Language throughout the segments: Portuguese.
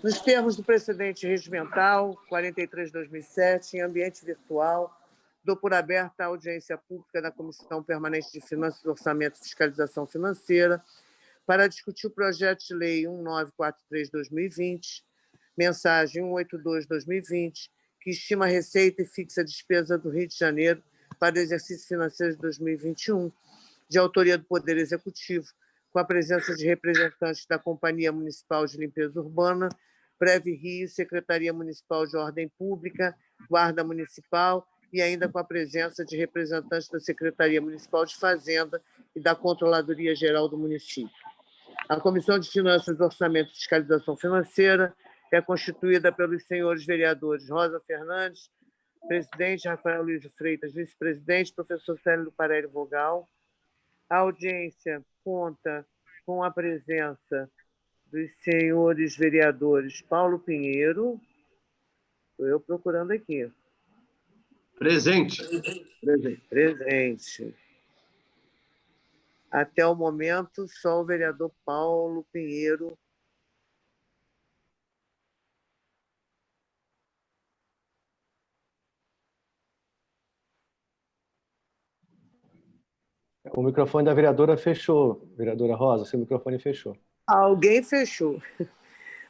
Nos termos do precedente regimental 43/2007, em ambiente virtual, dou por aberta a audiência pública da Comissão Permanente de Finanças, Orçamento e Fiscalização Financeira para discutir o projeto de lei 1943/2020, mensagem 182/2020, que estima a receita e fixa a despesa do Rio de Janeiro para o exercício financeiro de 2021, de autoria do Poder Executivo, com a presença de representantes da Companhia Municipal de Limpeza Urbana, Preve Rio, Secretaria Municipal de Ordem Pública, Guarda Municipal e ainda com a presença de representantes da Secretaria Municipal de Fazenda e da Controladoria Geral do município. A Comissão de Finanças, Orçamento e Fiscalização Financeira é constituída pelos senhores vereadores Rosa Fernandes, presidente, Rafael Luiz Freitas, vice-presidente, professor Célio Parelli Vogal. A audiência conta com a presença dos senhores vereadores Paulo Pinheiro, estou eu procurando aqui. Presente. Presente. Até o momento, só o vereador Paulo Pinheiro. O microfone da vereadora fechou, vereadora Rosa, seu microfone fechou. Alguém fechou.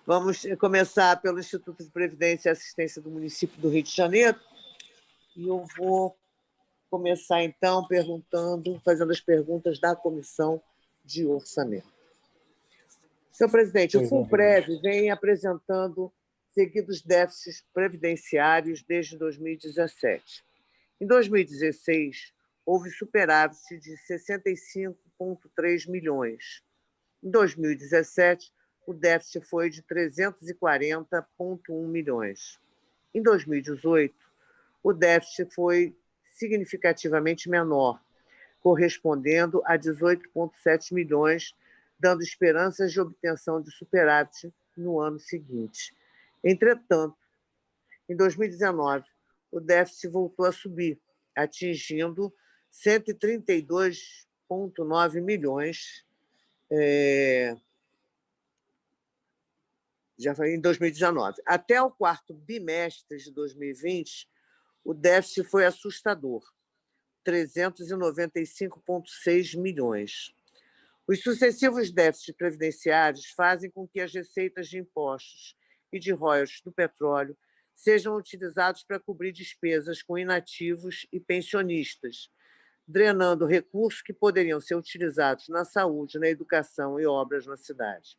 Vamos começar pelo Instituto de Previdência e Assistência do município do Rio de Janeiro. E eu vou começar, então, fazendo as perguntas da Comissão de Orçamento. Senhor presidente, o FUNPREV vem apresentando seguidos déficits previdenciários desde 2017. Em 2016, houve superávit de 65,3 milhões. Em 2017, o déficit foi de 340,1 milhões. Em 2018, o déficit foi significativamente menor, correspondendo a 18,7 milhões, dando esperanças de obtenção de superávit no ano seguinte. Entretanto, em 2019, o déficit voltou a subir, atingindo 132,9 milhões, já foi em 2019. Até o quarto bimestre de 2020, o déficit foi assustador, 395,6 milhões. Os sucessivos déficits previdenciários fazem com que as receitas de impostos e de royalties do petróleo sejam utilizados para cobrir despesas com inativos e pensionistas, drenando recursos que poderiam ser utilizados na saúde, na educação e obras na cidade.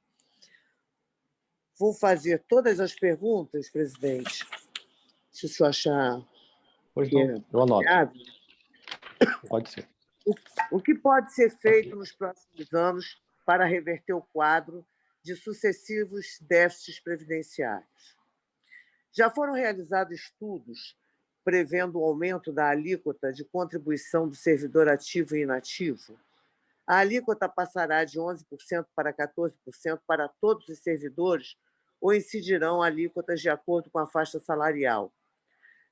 Vou fazer todas as perguntas, presidente, se o senhor achar que é eu anoto. viável. Pode ser. O que pode ser feito nos próximos anos para reverter o quadro de sucessivos déficits previdenciários? Já foram realizados estudos prevendo o aumento da alíquota de contribuição do servidor ativo e inativo? A alíquota passará de 11% para 14% para todos os servidores ou incidirão alíquotas de acordo com a faixa salarial?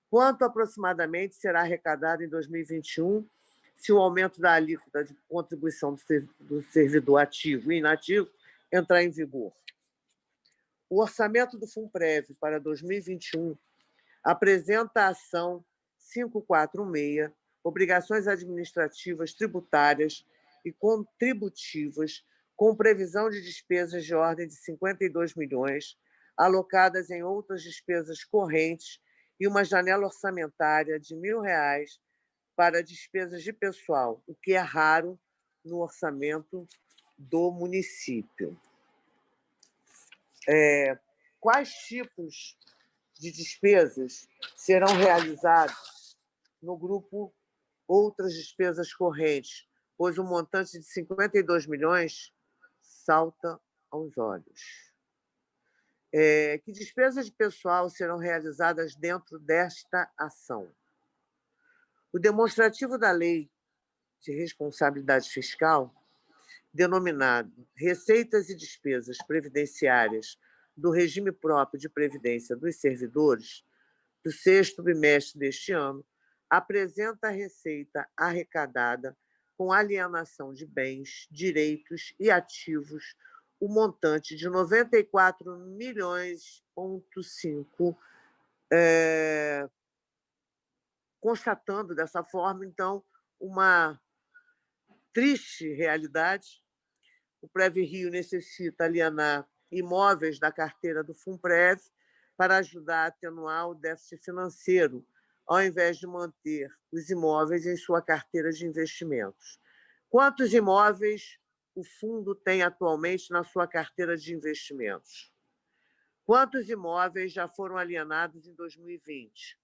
Quanto aproximadamente será arrecadado em 2021 se o aumento da alíquota de contribuição do servidor ativo e inativo entrar em vigor? O orçamento do FUNPREV para 2021 apresenta a ação 546, obrigações administrativas, tributárias e contributivas, com previsão de despesas de ordem de 52 milhões, alocadas em outras despesas correntes e uma janela orçamentária de R$ 1.000 para despesas de pessoal, o que é raro no orçamento do município. Quais tipos de despesas serão realizados no grupo outras despesas correntes, pois o montante de 52 milhões salta aos olhos? Que despesas de pessoal serão realizadas dentro desta ação? O demonstrativo da Lei de Responsabilidade Fiscal, denominado Receitas e Despesas Previdenciárias do Regime Próprio de Previdência dos Servidores, do sexto bimestre deste ano, apresenta a receita arrecadada com alienação de bens, direitos e ativos o montante de 94 milhões, constatando dessa forma, então, uma triste realidade. O Prev Rio necessita alienar imóveis da carteira do Funprev para ajudar a atenuar o déficit financeiro, ao invés de manter os imóveis em sua carteira de investimentos. Quantos imóveis o fundo tem atualmente na sua carteira de investimentos? Quantos imóveis já foram alienados em 2020?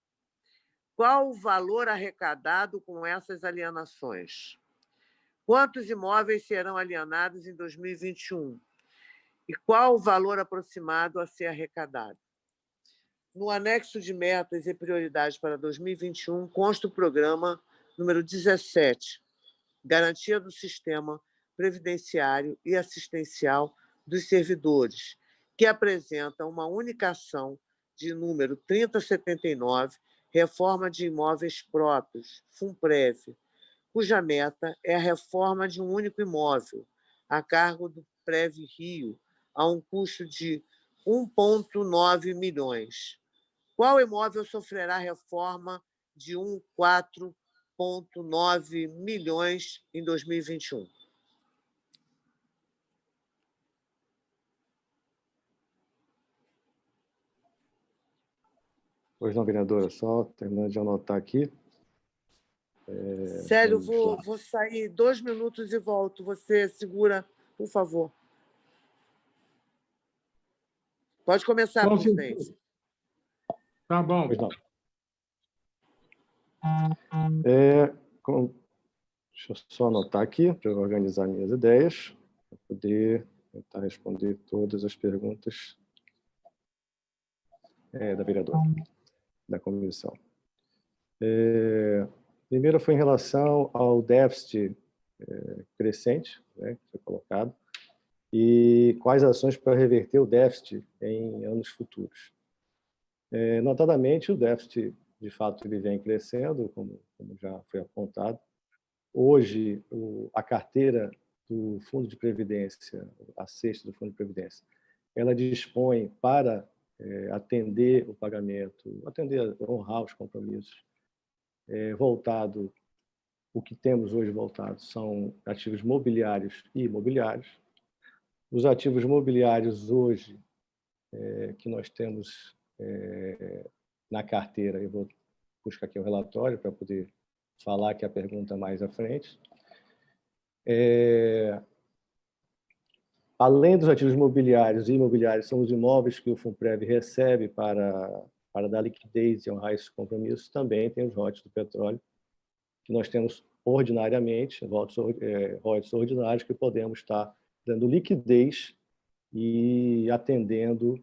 Qual o valor arrecadado com essas alienações? Quantos imóveis serão alienados em 2021? E qual o valor aproximado a ser arrecadado? No anexo de metas e prioridades para 2021, consta o programa número 17, Garantia do Sistema Previdenciário e Assistencial dos Servidores, que apresenta uma única ação de número 3079, Reforma de Imóveis Próprios, Funprev, cuja meta é a reforma de um único imóvel, a cargo do Prev Rio, a um custo de 1,9 milhões. Qual imóvel sofrerá reforma de 4,9 milhões em 2021? Pois não, vereadora, só terminando de anotar aqui. Célio, vou sair 2 minutos e volto. Você segura, por favor. Pode começar, presidente. Tá bom. Pois não. Deixa eu só anotar aqui, para eu organizar minhas ideias, para poder tentar responder todas as perguntas da vereadora, da comissão. Primeiro foi em relação ao déficit crescente, né, que foi colocado, e quais ações para reverter o déficit em anos futuros. Notadamente, o déficit, de fato, ele vem crescendo, como já foi apontado. Hoje, a carteira do Fundo de Previdência, a cesta do Fundo de Previdência, ela dispõe para atender o pagamento, honrar os compromissos, o que temos hoje voltado são ativos mobiliários e imobiliários. Os ativos mobiliários hoje que nós temos na carteira, eu vou buscar aqui o relatório para poder falar que a pergunta mais à frente. Além dos ativos mobiliários e imobiliários, são os imóveis que o Funprev recebe para dar liquidez e honrar esses compromissos. Também tem os royalties do petróleo, que nós temos ordinariamente, royalties ordinários, que podemos estar dando liquidez e atendendo,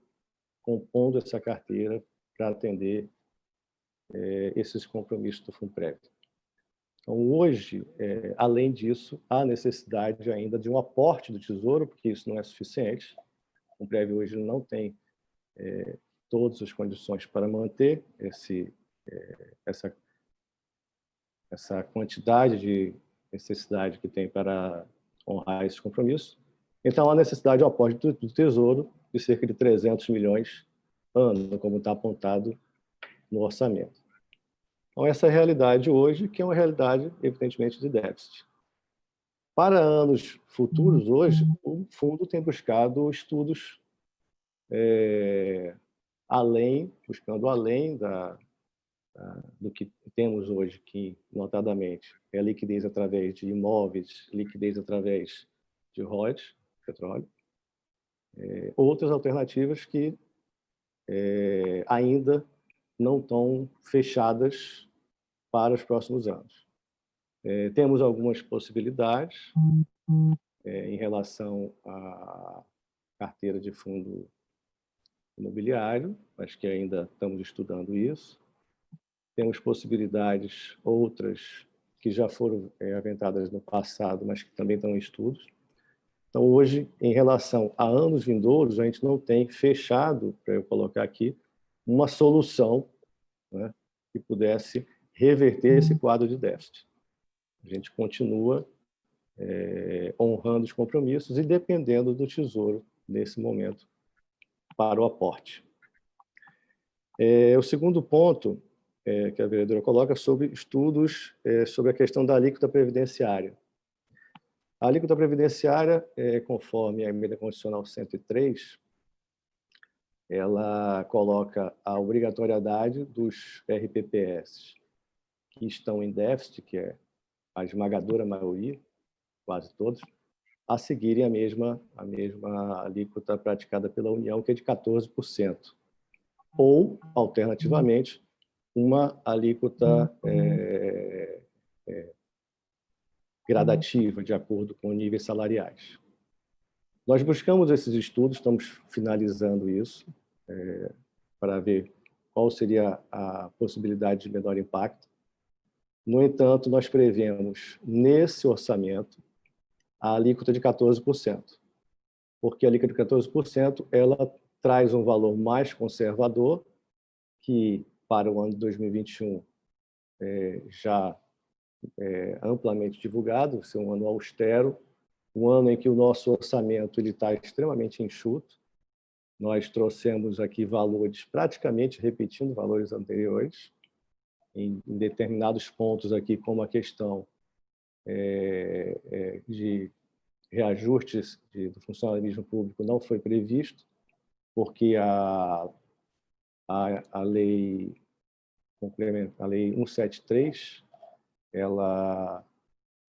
compondo essa carteira para atender esses compromissos do Funprev. Então, hoje, além disso, há necessidade ainda de um aporte do Tesouro, porque isso não é suficiente. O Funprev hoje não tem todas as condições para manter essa quantidade de necessidade que tem para honrar esse compromisso. Então, há necessidade de um aporte do Tesouro de cerca de 300 milhões ano, como está apontado no orçamento. Então, essa é a realidade hoje, que é uma realidade, evidentemente, de déficit. Para anos futuros, hoje, o fundo tem buscado estudos buscando além do que temos hoje, que, notadamente, é a liquidez através de imóveis, liquidez através de royalties, petróleo, outras alternativas que ainda não estão fechadas para os próximos anos. Temos algumas possibilidades em relação à carteira de fundo imobiliário, mas que ainda estamos estudando isso. Temos possibilidades outras que já foram aventadas no passado, mas que também estão em estudos. Então, hoje, em relação a anos vindouros, a gente não tem fechado, para eu colocar aqui, uma solução, né, que pudesse reverter esse quadro de déficit. A gente continua honrando os compromissos e dependendo do Tesouro, nesse momento, para o aporte. O segundo ponto que a vereadora coloca sobre estudos sobre a questão da alíquota previdenciária. A alíquota previdenciária, conforme a emenda constitucional 103, ela coloca a obrigatoriedade dos RPPS que estão em déficit, que é a esmagadora maioria, quase todos, a seguirem a mesma alíquota praticada pela União, que é de 14%. Ou, alternativamente, uma alíquota gradativa, de acordo com níveis salariais. Nós buscamos esses estudos, estamos finalizando isso, para ver qual seria a possibilidade de menor impacto. No entanto, nós prevemos, nesse orçamento, a alíquota de 14%, porque a alíquota de 14% ela traz um valor mais conservador, que para o ano de 2021 já é amplamente divulgado, ser um ano austero, um ano em que o nosso orçamento está extremamente enxuto. Nós trouxemos aqui valores praticamente repetindo valores anteriores, em determinados pontos aqui, como a questão de reajustes do funcionalismo público não foi previsto, porque a lei complementar, a lei 173,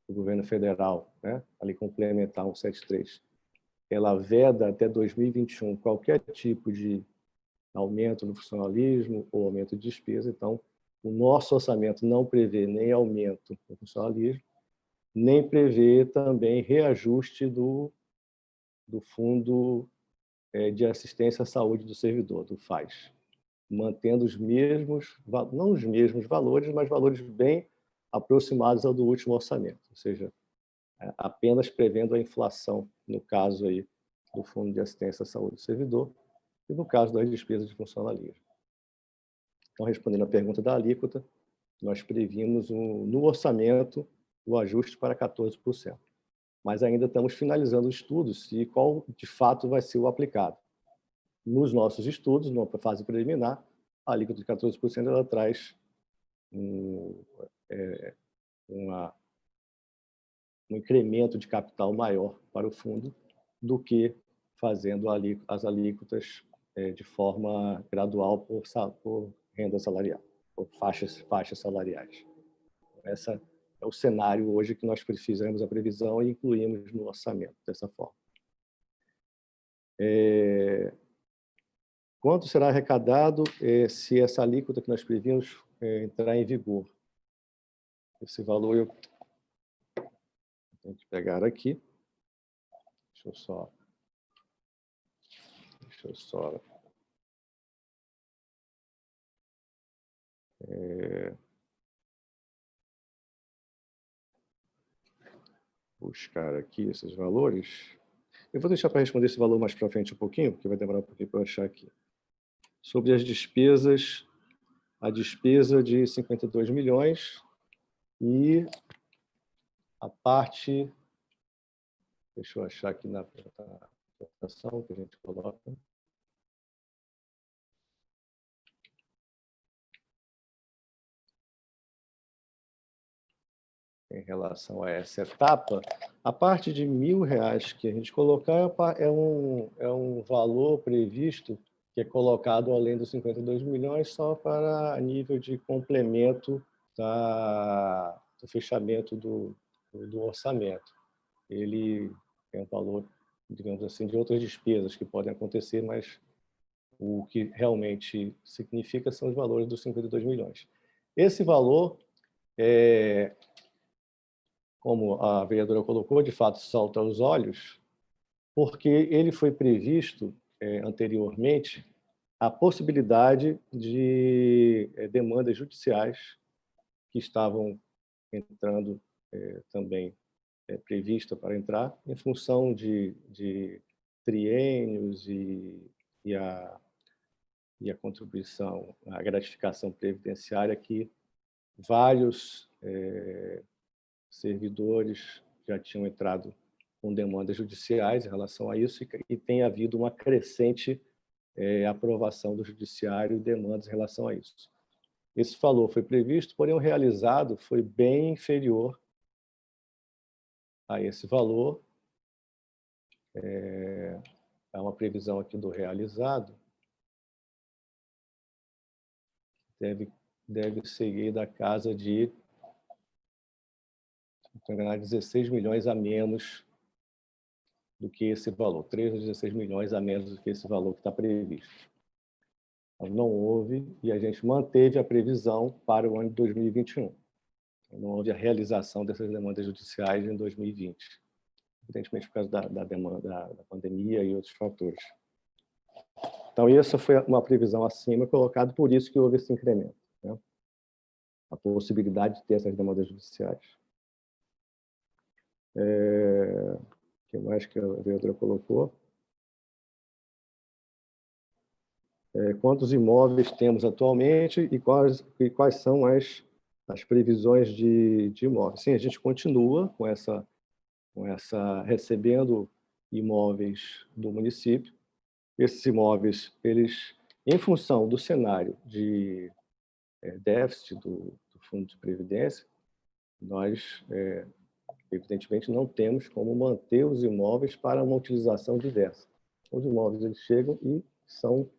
o governo federal, a lei complementar 173, ela veda até 2021 qualquer tipo de aumento no funcionalismo ou aumento de despesa. Então, o nosso orçamento não prevê nem aumento no funcionalismo, nem prevê também reajuste do Fundo de Assistência à Saúde do Servidor, do FAS, mantendo os mesmos, não os mesmos valores, mas valores bem aproximados ao do último orçamento, ou seja, apenas prevendo a inflação, no caso aí do Fundo de Assistência à Saúde do Servidor e no caso das despesas de funcionalismo. Então, respondendo à pergunta da alíquota, nós previmos no orçamento o ajuste para 14%. Mas ainda estamos finalizando os estudos e qual, de fato, vai ser o aplicado. Nos nossos estudos, na fase preliminar, a alíquota de 14% ela traz um incremento de capital maior para o fundo do que fazendo as alíquotas de forma gradual por renda salarial, por faixas salariais. Esse é o cenário hoje que nós fizemos a previsão e incluímos no orçamento dessa forma. Quanto será arrecadado se essa alíquota que nós previmos entrar em vigor? Esse valor eu tenho que pegar aqui. Deixa eu só buscar aqui esses valores. Eu vou deixar para responder esse valor mais para frente um pouquinho, porque vai demorar um pouquinho para eu achar aqui. Sobre as despesas, a despesa de 52 milhões e a parte... Deixa eu achar aqui na apresentação que a gente coloca. Em relação a essa etapa, a parte de R$1.000 que a gente colocar é um valor previsto que é colocado além dos 52 milhões só para nível de complemento do fechamento do orçamento. Ele é um valor, digamos assim, de outras despesas que podem acontecer, mas o que realmente significa são os valores dos 52 milhões. Esse valor como a vereadora colocou, de fato salta aos olhos, porque ele foi previsto anteriormente a possibilidade de demandas judiciais que estavam entrando também prevista para entrar, em função de triênios e a contribuição, a gratificação previdenciária que vários servidores já tinham entrado com demandas judiciais em relação a isso e tem havido uma crescente aprovação do judiciário e demandas em relação a isso. Esse valor foi previsto, porém o realizado foi bem inferior a esse valor. Há uma previsão aqui do realizado. Deve seguir da casa de, se não me engano, 16 milhões a menos do que esse valor. 13 a 16 milhões a menos do que esse valor que está previsto. Então, não houve, e a gente manteve a previsão para o ano de 2021. Não houve a realização dessas demandas judiciais em 2020, evidentemente por causa da demanda da pandemia e outros fatores. Então, essa foi uma previsão acima colocada, por isso que houve esse incremento, né? A possibilidade de ter essas demandas judiciais. O que mais que a vereadora colocou? Quantos imóveis temos atualmente e quais são as previsões de imóveis? Sim, a gente continua com essa recebendo imóveis do município. Esses imóveis, eles, em função do cenário de déficit do Fundo de Previdência, nós, evidentemente, não temos como manter os imóveis para uma utilização diversa. Os imóveis eles chegam e são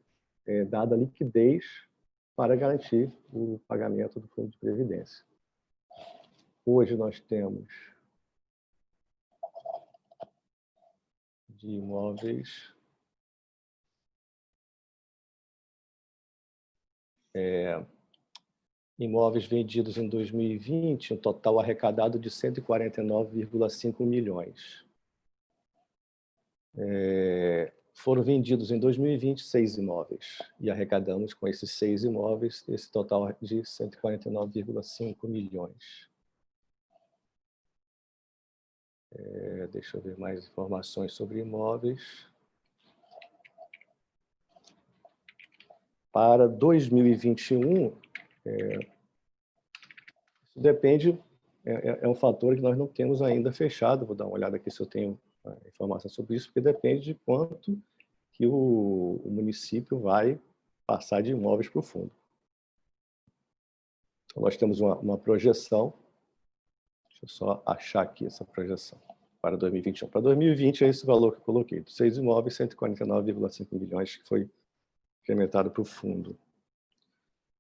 dada liquidez para garantir o pagamento do Fundo de Previdência. Hoje nós temos de imóveis imóveis vendidos em 2020, um total arrecadado de 149,5 milhões. Foram vendidos em 2020 6 imóveis e arrecadamos com esses 6 imóveis esse total de 149,5 milhões. Deixa eu ver mais informações sobre imóveis. Para 2021, isso depende, é um fator que nós não temos ainda fechado. Vou dar uma olhada aqui se eu tenho informação sobre isso, porque depende de quanto que o município vai passar de imóveis para o fundo. Então, nós temos uma projeção, deixa eu só achar aqui essa projeção, para 2021. Para 2020 é esse valor que eu coloquei, 6 imóveis, 149,5 milhões, que foi incrementado para o fundo.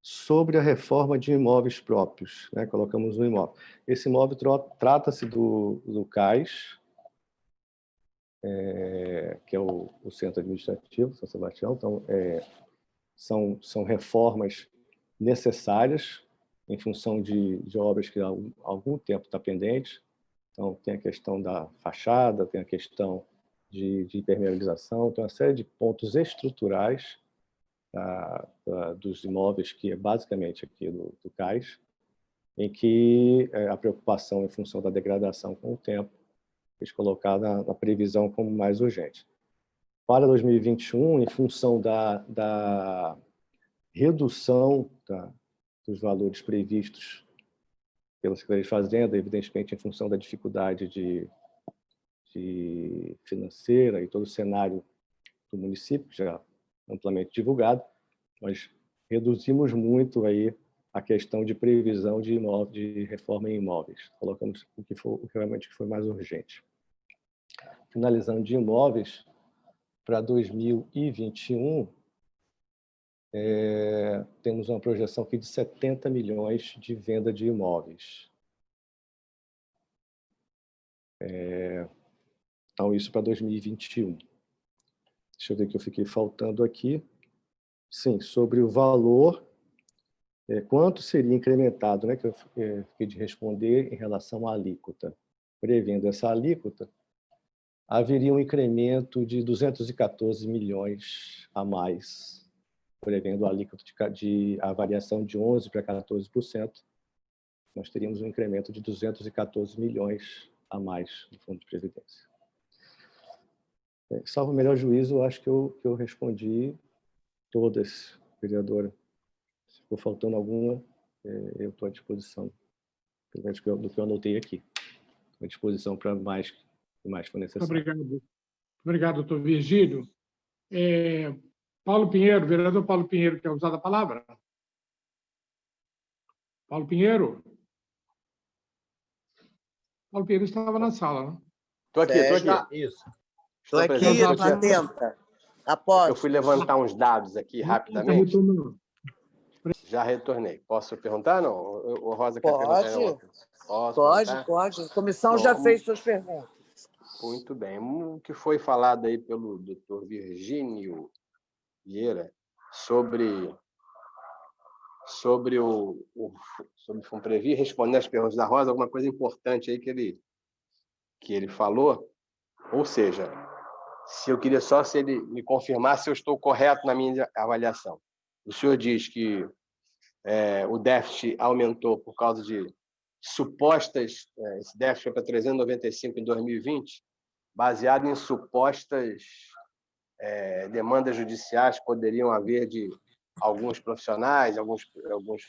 Sobre a reforma de imóveis próprios, né? Colocamos um imóvel. Esse imóvel trata-se do CAIS, que é o Centro Administrativo, São Sebastião. Então, são reformas necessárias em função de obras que há algum tempo está pendente. Então, tem a questão da fachada, tem a questão de impermeabilização, tem uma série de pontos estruturais dos imóveis, que é basicamente aqui do CAIS, em que a preocupação em função da degradação com o tempo fez colocar na previsão como mais urgente. Para 2021, em função da redução dos valores previstos pela Secretaria de Fazenda, evidentemente em função da dificuldade financeira e todo o cenário do município, já amplamente divulgado, nós reduzimos muito aí a questão de previsão de reforma em imóveis. Colocamos o que realmente foi mais urgente. Finalizando de imóveis, para 2021, temos uma projeção aqui de 70 milhões de venda de imóveis. Então, isso para 2021. Deixa eu ver o que eu fiquei faltando aqui. Sim, sobre o valor, quanto seria incrementado, né, que eu fiquei de responder em relação à alíquota. Prevendo essa alíquota, haveria um incremento de 214 milhões a mais, prevendo a alíquota a variação de 11% para 14%, nós teríamos um incremento de 214 milhões a mais no Fundo de Previdência. Salvo o melhor juízo, eu acho que eu respondi todas, vereadora. Se for faltando alguma, eu estou à disposição, do que eu anotei aqui. à disposição para mais que for necessário. Obrigado. Obrigado, doutor Virgílio. Paulo Pinheiro, vereador Paulo Pinheiro, quer usar a palavra? Paulo Pinheiro? Paulo Pinheiro estava na sala, né? Estou aqui. Isso. Estou aqui, atenta. Após. Eu fui levantar uns dados aqui rapidamente. Já retornei. Posso perguntar, não? O Rosa quer perguntar? Pode. A comissão já fez suas perguntas. Muito bem. O que foi falado aí pelo doutor Virgínio Vieira sobre o FUNPREVI, respondendo as perguntas da Rosa, alguma coisa importante aí que ele falou, ou seja, se ele me confirmar se eu estou correto na minha avaliação. O senhor diz que o déficit aumentou por causa de supostas, esse déficit foi para 395 em 2020, baseado em supostas demandas judiciais que poderiam haver de alguns profissionais, alguns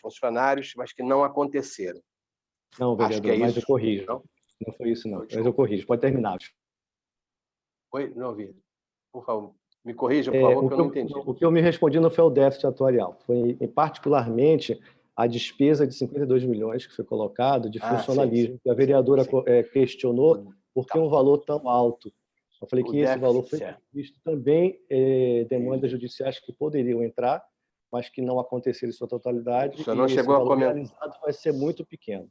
funcionários, mas que não aconteceram. Não, vereador, mas eu corrijo. Não foi isso, não. Mas eu corrijo. Pode terminar. Oi? Não ouvi. Por favor, me corrija, por favor, que eu não entendi. O que eu me respondi não foi o déficit atuarial. Foi, particularmente, a despesa de 52 milhões que foi colocado de funcionalismo, que a vereadora questionou por que um valor tão alto. Eu falei que esse valor foi visto também demandas judiciais que poderiam entrar, mas que não aconteceram em sua totalidade. O senhor não chegou a comentar. Realizado vai ser muito pequeno.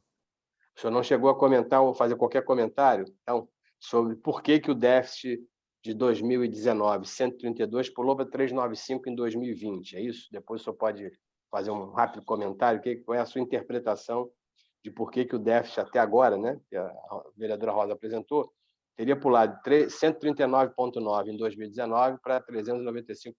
O senhor não chegou a comentar ou fazer qualquer comentário, então, sobre por que o déficit de 2019, 132, pulou para 395 em 2020, é isso? Depois o senhor pode fazer um rápido comentário, qual é a sua interpretação de por que o déficit até agora, né, que a vereadora Rosa apresentou, teria pulado de 139,9 em 2019 para 395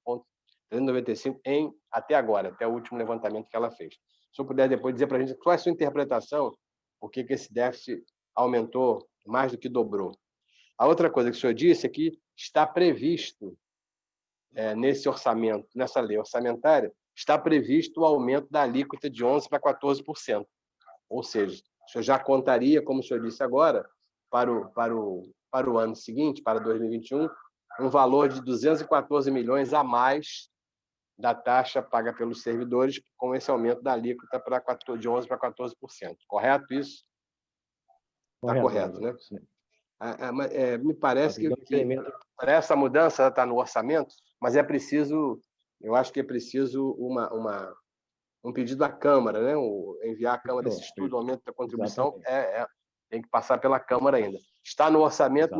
até agora, até o último levantamento que ela fez. Se o senhor puder depois dizer para a gente qual é a sua interpretação, por que esse déficit aumentou mais do que dobrou. A outra coisa que o senhor disse é que está previsto nesse orçamento, nessa lei orçamentária, está previsto o aumento da alíquota de 11% para 14%. Ou seja, o senhor já contaria, como o senhor disse agora, para o ano seguinte, para 2021, um valor de 214 milhões a mais da taxa paga pelos servidores com esse aumento da alíquota de 11% para 14%. Correto isso? Está correto, né? Me parece que para essa mudança está no orçamento, mas eu acho que é preciso um pedido à Câmara, né? Enviar à Câmara esse estudo, o aumento da contribuição, tem que passar pela Câmara ainda. Está no orçamento,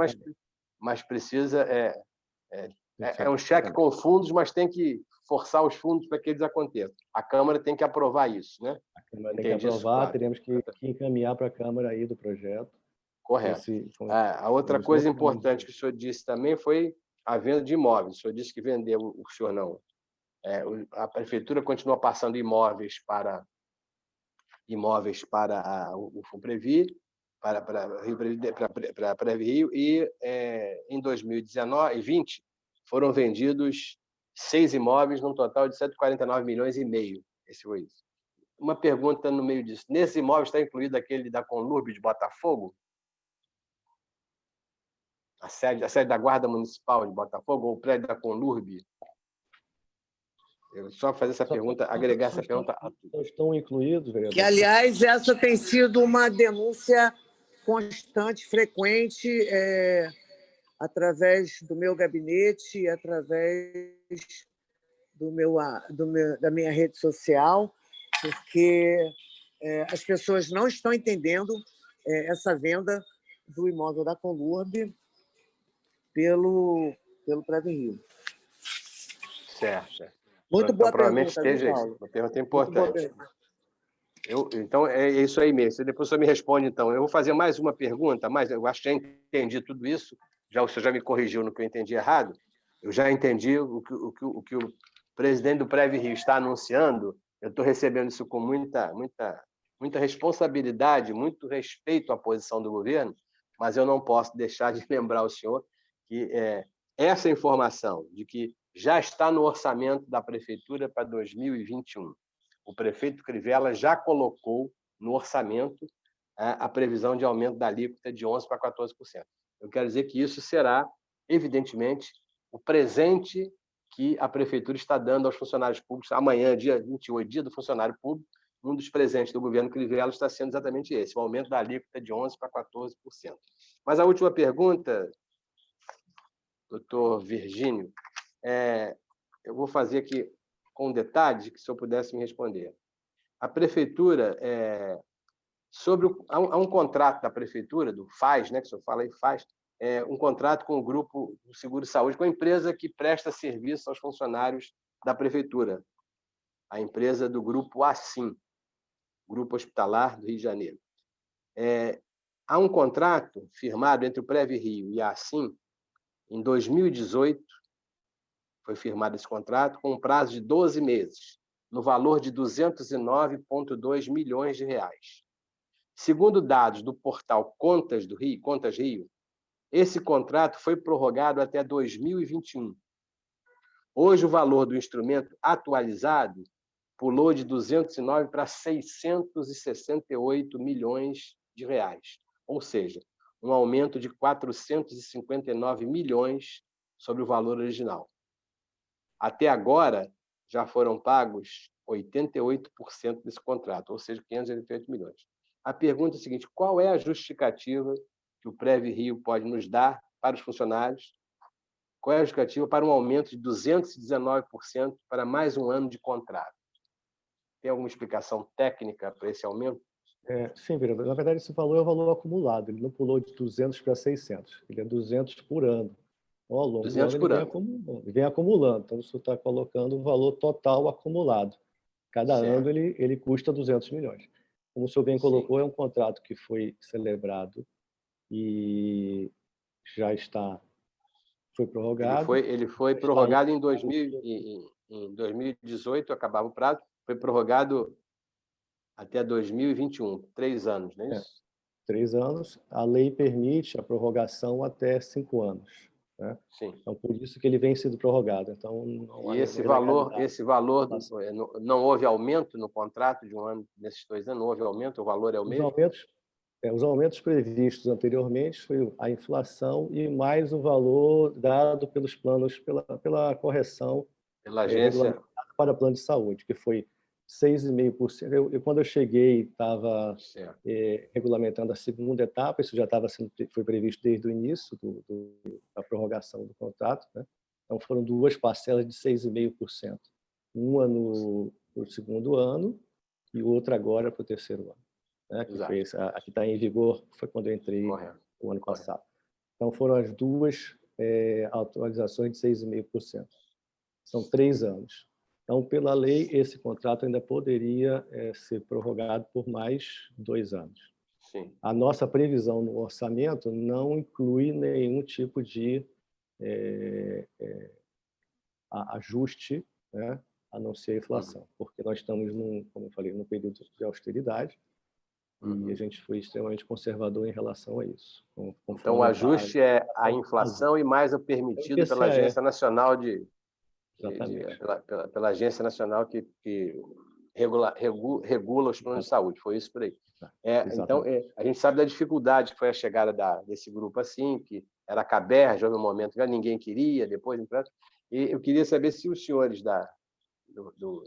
mas precisa... É um cheque com fundos, mas tem que forçar os fundos para que eles aconteçam. A Câmara tem que aprovar isso, né? A Câmara tem que aprovar, claro. Teremos que encaminhar para a Câmara aí do projeto. Correto. A outra coisa importante que o senhor disse também foi a venda de imóveis. O senhor disse que vendeu, o senhor não. A Prefeitura continua passando imóveis para o FUNPREVI, para a Previ-Rio, e em 2019 e 2020 foram vendidos 6 imóveis, num total de 149 milhões e meio. Esse foi isso. Uma pergunta no meio disso. Nesse imóvel está incluído aquele da Conlurb de Botafogo? A sede da Guarda Municipal de Botafogo, ou o prédio da Conlurb? Eu só fazer essa pergunta, agregar essa pergunta. Estão incluídos, vereador? Que, aliás, essa tem sido uma denúncia constante, frequente, através do meu gabinete, através da minha rede social, porque as pessoas não estão entendendo essa venda do imóvel da Conlurb pelo Previ-Rio. Certo. Muito boa provavelmente pergunta, esteja Paulo. isso. Uma pergunta importante. Então, é isso aí mesmo. Depois o senhor me responde, então. Eu vou fazer mais uma pergunta, mas eu acho que já entendi tudo isso. O senhor já me corrigiu no que eu entendi errado. Eu já entendi o que o presidente do Previ-Rio está anunciando. Eu estou recebendo isso com muita responsabilidade, muito respeito à posição do governo, mas eu não posso deixar de lembrar ao senhor que essa informação de que já está no orçamento da Prefeitura para 2021. O prefeito Crivella já colocou no orçamento a previsão de aumento da alíquota de 11% para 14%. Eu quero dizer que isso será, evidentemente, o presente que a Prefeitura está dando aos funcionários públicos. Amanhã, dia 28, dia do funcionário público, um dos presentes do governo Crivella está sendo exatamente esse, o aumento da alíquota de 11% para 14%. Mas a última pergunta, doutor Virgínio, eu vou fazer aqui com detalhes, que se eu pudesse me responder. A Prefeitura, há um contrato da Prefeitura, do FAS, né, que o senhor fala aí, FAS, um contrato com o Grupo do Seguro Saúde, com a empresa que presta serviço aos funcionários da Prefeitura, a empresa do Grupo Assim, Grupo Hospitalar do Rio de Janeiro. Há um contrato firmado entre o PreviRio e a Assim, em 2018, foi firmado esse contrato, com um prazo de 12 meses, no valor de R$ 209,2 milhões. Segundo dados do portal Contas Rio, esse contrato foi prorrogado até 2021. Hoje, o valor do instrumento atualizado pulou de 209 para 668 milhões de reais, ou seja, um aumento de 459 milhões sobre o valor original. Até agora, já foram pagos 88% desse contrato, ou seja, 588 milhões. A pergunta é a seguinte: qual é a justificativa que o PreviRio pode nos dar para os funcionários? Qual é a justificativa para um aumento de 219% para mais um ano de contrato? Tem alguma explicação técnica para esse aumento? Sim, vereador. Na verdade, esse valor é o valor acumulado. Ele não pulou de 200 para 600. Ele é 200 por ano. Então, ao longo 200 do ano, por ano. ele vem acumulando. Então, isso está colocando o valor total acumulado. Cada ano ele custa 200 milhões. Como o senhor bem colocou, é um contrato que foi celebrado e já foi prorrogado. Ele foi prorrogado em 2018, acabava o prazo, foi prorrogado até 2021, 3 anos, não é isso? 3 anos. A lei permite a prorrogação até 5 anos. Né? Sim. Então, por isso que ele vem sendo prorrogado. Então, e esse valor não houve aumento no contrato de um ano, nesses 2 anos, não houve aumento, o valor é o mesmo? Os aumentos previstos anteriormente foi a inflação e mais o valor dado pelos planos, pela correção pela agência para plano de saúde, que foi 6,5%. Quando eu cheguei, estava regulamentando a segunda etapa, isso já foi previsto desde o início da prorrogação do contrato, né? Então, foram 2 parcelas de 6,5%. Uma no segundo ano e outra agora para o terceiro ano. Né? Que foi a que está em vigor, foi quando eu entrei o ano passado. Então, foram as 2 atualizações de 6,5%. São 3 anos. Então, pela lei, esse contrato ainda poderia ser prorrogado por mais 2 anos. Sim. A nossa previsão no orçamento não inclui nenhum tipo de ajuste, né, a não ser a inflação, porque nós estamos, como eu falei, num período de austeridade e a gente foi extremamente conservador em relação a isso. Então, o ajuste é a inflação e mais o permitido pela Agência Nacional pela Agência Nacional que regula os planos de saúde. Foi isso por aí. Então, a gente sabe da dificuldade que foi a chegada desse grupo assim, que era a Caberge, houve um momento que ninguém queria, depois... E eu queria saber se os senhores do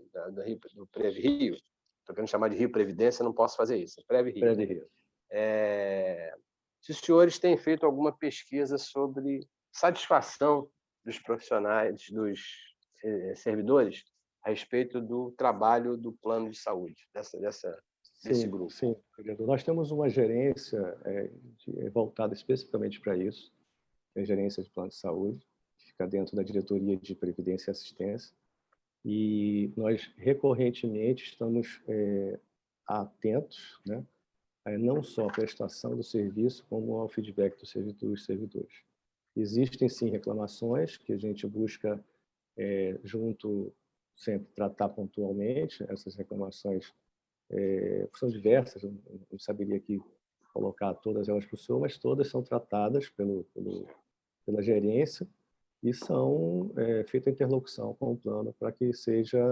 PreviRio, estou querendo chamar de Rio Previdência, não posso fazer isso, PreviRio. Se os senhores têm feito alguma pesquisa sobre satisfação dos profissionais, dos servidores, a respeito do trabalho do plano de saúde, desse grupo. Sim, nós temos uma gerência voltada especificamente para isso, a gerência de plano de saúde, que fica dentro da Diretoria de Previdência e Assistência, e nós recorrentemente estamos atentos, né, não só à prestação do serviço, como ao feedback dos servidores. Existem, sim, reclamações que a gente busca sempre tratar pontualmente. Essas reclamações são diversas, eu não saberia aqui colocar todas elas para o senhor, mas todas são tratadas pela gerência e são feita interlocução com o plano para que seja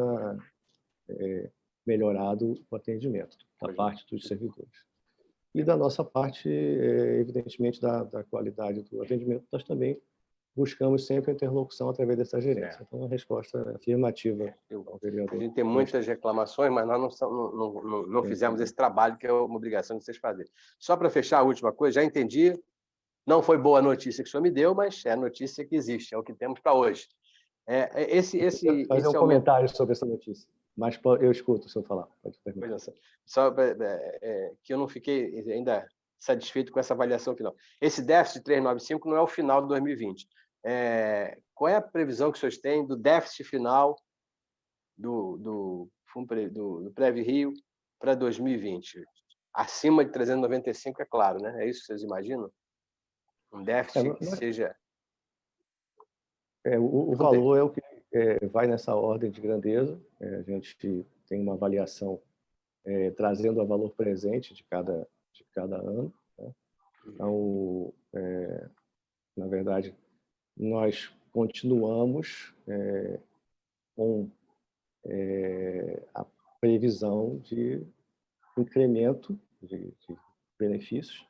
melhorado o atendimento da parte dos servidores. E da nossa parte, evidentemente, da qualidade do atendimento, nós também buscamos sempre a interlocução através dessa gerência. Então, a resposta é afirmativa ao vereador. A gente tem muitas reclamações, mas nós não fizemos esse trabalho, que é uma obrigação de vocês fazerem. Só para fechar a última coisa, já entendi, não foi boa a notícia que o senhor me deu, mas é a notícia que existe, é o que temos para hoje. Fazer um comentário sobre essa notícia, mas eu escuto o senhor falar. Pode terminar. Só que eu não fiquei ainda satisfeito com essa avaliação aqui, não. Esse déficit de 395 não é o final de 2020. Qual é a previsão que os senhores têm do déficit final do Prev Rio para 2020? Acima de 395, é claro, né? É isso que vocês imaginam? Um déficit que seja... O valor é o que vai nessa ordem de grandeza. A gente tem uma avaliação trazendo o valor presente de cada ano, né? Então, na verdade, nós continuamos com a previsão de incremento de benefícios,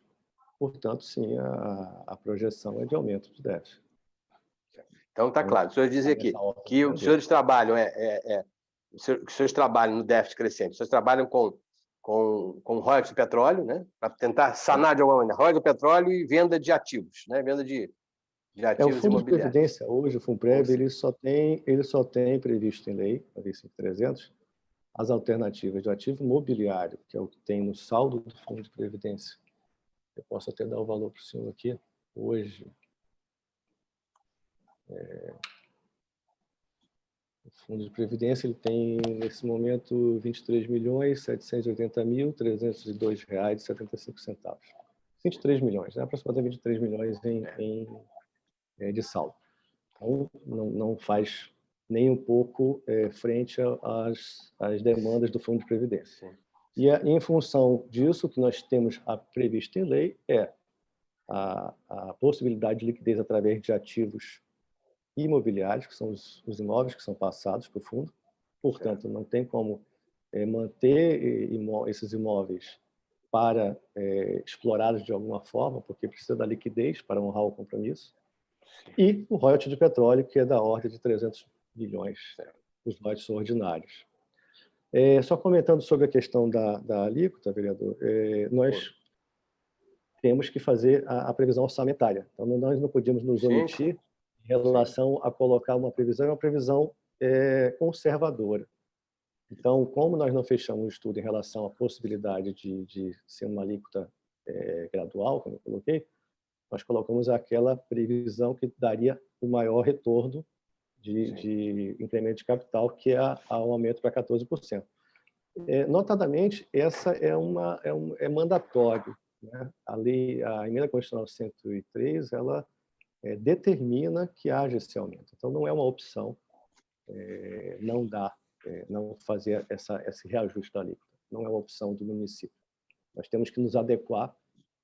portanto, sim, a projeção é de aumento de déficit. Então, está claro. Os senhores dizem aqui que os senhores trabalham, os senhores trabalham no déficit crescente, os senhores trabalham com royalties de petróleo, né, para tentar sanar de alguma maneira, royalties de petróleo e venda de ativos, né, venda de ativos o Fundo imobiliários. de Previdência, hoje, o FUNPREV, ele só tem previsto em lei, a Lei 5.300, as alternativas de ativo imobiliário, que é o que tem no saldo do Fundo de Previdência. Eu posso até dar o valor para o senhor aqui. Hoje, o Fundo de Previdência ele tem, nesse momento, R$ 23.780.302,75. 23 milhões, né? Aproximadamente 23 milhões de saldo. Então, não faz nem um pouco frente às demandas do Fundo de Previdência. Sim. E em função disso, o que nós temos previsto em lei é a possibilidade de liquidez através de ativos imobiliários, que são os imóveis que são passados para o fundo. Portanto, não tem como manter esses imóveis para explorá-los de alguma forma, porque precisa da liquidez para honrar o compromisso. E o royalty de petróleo, que é da ordem de 300 milhões, os royalties ordinários. Só comentando sobre a questão da alíquota, vereador, nós temos que fazer a previsão orçamentária. Então, nós não podíamos nos omitir em relação a colocar uma previsão conservadora. Então, como nós não fechamos o estudo em relação à possibilidade de ser uma alíquota gradual, como eu coloquei, nós colocamos aquela previsão que daria o maior retorno de incremento de capital, que é o aumento para 14%. Notadamente, essa é mandatório, né? A emenda constitucional 103, ela determina que haja esse aumento. Então, não é uma opção, não dá não fazer esse reajuste da alíquota. Não é uma opção do município. Nós temos que nos adequar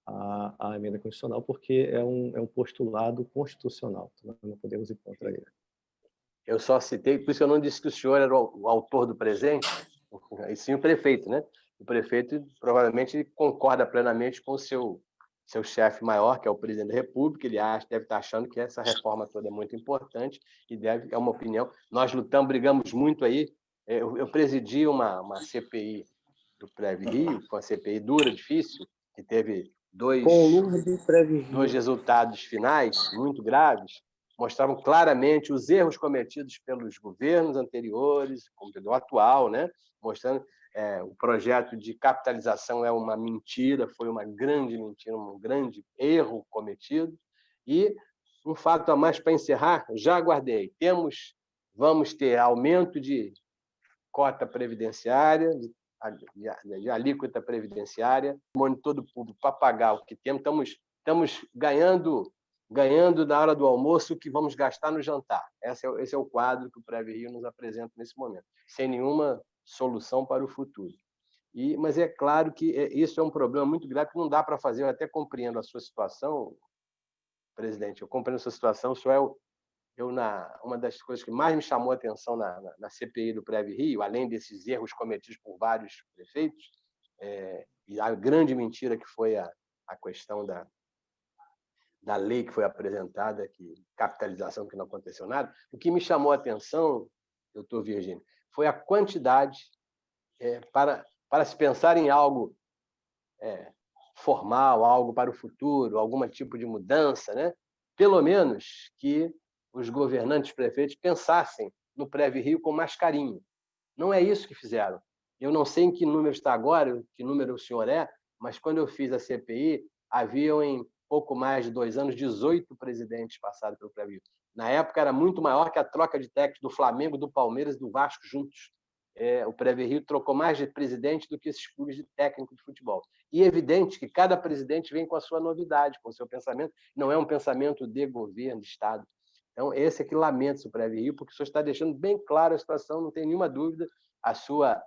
à emenda constitucional, porque é um postulado constitucional. Nós não podemos ir contra ele. Eu só citei, por isso eu não disse que o senhor era o autor do presente, e sim o prefeito, né? O prefeito provavelmente concorda plenamente com o seu chefe maior, que é o presidente da República. Ele deve estar achando que essa reforma toda é muito importante e é uma opinião. Nós brigamos muito aí. Eu presidi uma CPI do Prev Rio, foi uma CPI dura, difícil, que teve dois resultados finais muito graves, mostravam claramente os erros cometidos pelos governos anteriores, como pelo atual, né? Mostrando o projeto de capitalização é uma mentira, foi uma grande mentira, um grande erro cometido. E um fato a mais para encerrar, já aguardei, vamos ter aumento de cota previdenciária, de alíquota previdenciária, monitor do público para pagar o que temos, estamos ganhando na hora do almoço o que vamos gastar no jantar. Esse é o quadro que o Prev Rio nos apresenta nesse momento, sem nenhuma solução para o futuro. Mas é claro que isso é um problema muito grave, que não dá para fazer. Eu até compreendo a sua situação, presidente, eu compreendo a sua situação. Uma das coisas que mais me chamou a atenção na CPI do Prev Rio, além desses erros cometidos por vários prefeitos, e a grande mentira que foi a questão da lei que foi apresentada, que capitalização, que não aconteceu nada. O que me chamou a atenção, doutor Virgínio, foi a quantidade para se pensar em algo formal, algo para o futuro, algum tipo de mudança, né? Pelo menos que os governantes, prefeitos, pensassem no Preve-Rio com mais carinho. Não é isso que fizeram. Eu não sei em que número está agora, que número o senhor é, mas quando eu fiz a CPI, haviam em pouco mais de 2 anos 18 presidentes passados pelo Preve-Rio. Na época era muito maior que a troca de técnicos do Flamengo, do Palmeiras e do Vasco juntos. O Preve-Rio trocou mais de presidente do que esses clubes de técnico de futebol. E é evidente que cada presidente vem com a sua novidade, com o seu pensamento. Não é um pensamento de governo, de Estado. Então, esse é que lamenta o Preve-Rio, porque o senhor está deixando bem clara a situação, não tem nenhuma dúvida. A sua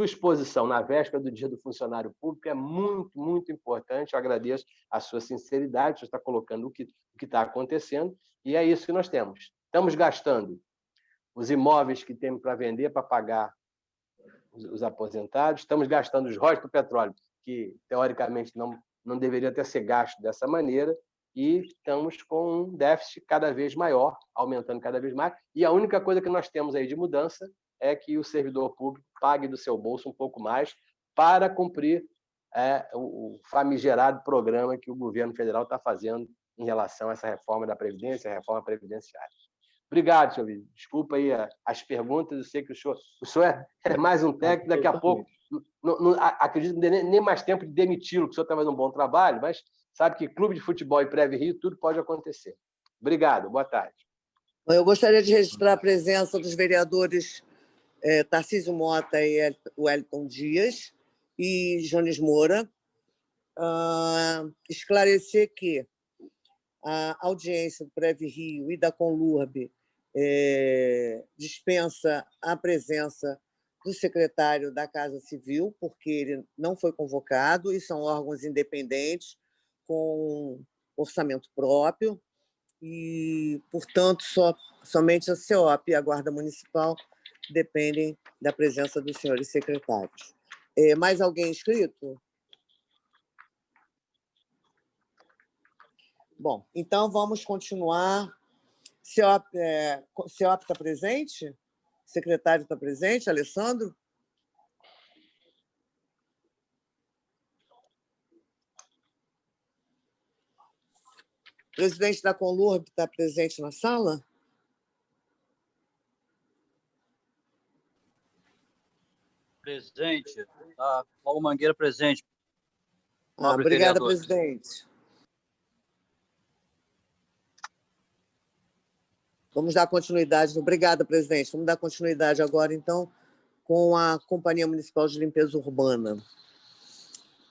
exposição na véspera do Dia do Funcionário Público é muito, muito importante. Eu agradeço a sua sinceridade, o senhor está colocando o que está acontecendo, e é isso que nós temos. Estamos gastando os imóveis que temos para vender para pagar os aposentados, estamos gastando os royalties do petróleo, que teoricamente não deveria ter ser gasto dessa maneira, e estamos com um déficit cada vez maior, aumentando cada vez mais, e a única coisa que nós temos aí de mudança é que o servidor público pague do seu bolso um pouco mais para cumprir o famigerado programa que o governo federal está fazendo em relação a essa reforma da Previdência, a reforma previdenciária. Obrigado, senhor Vítor. Desculpa aí as perguntas, eu sei que o senhor é mais um técnico, daqui a pouco, não acredito nem mais tempo de demiti-lo, que o senhor está fazendo um bom trabalho, mas sabe que clube de futebol e Preve-Rio, tudo pode acontecer. Obrigado, boa tarde. Eu gostaria de registrar a presença dos vereadores Tarcísio Mota e Wellington Dias e Jones Moura. Esclarecer que a audiência do Preve-Rio e da Conlurb dispensa a presença do secretário da Casa Civil, porque ele não foi convocado, e são órgãos independentes, com orçamento próprio, e, portanto, somente a CEOP e a Guarda Municipal dependem da presença dos senhores secretários. Mais alguém inscrito? Bom, então vamos continuar. CEOP está presente? O secretário está presente, Alessandro? O presidente da Conlurb está presente na sala? Presente. Paulo Mangueira presente. Obrigada, presidente. Vamos dar continuidade. Obrigada, presidente. Vamos dar continuidade agora, então, com a Companhia Municipal de Limpeza Urbana.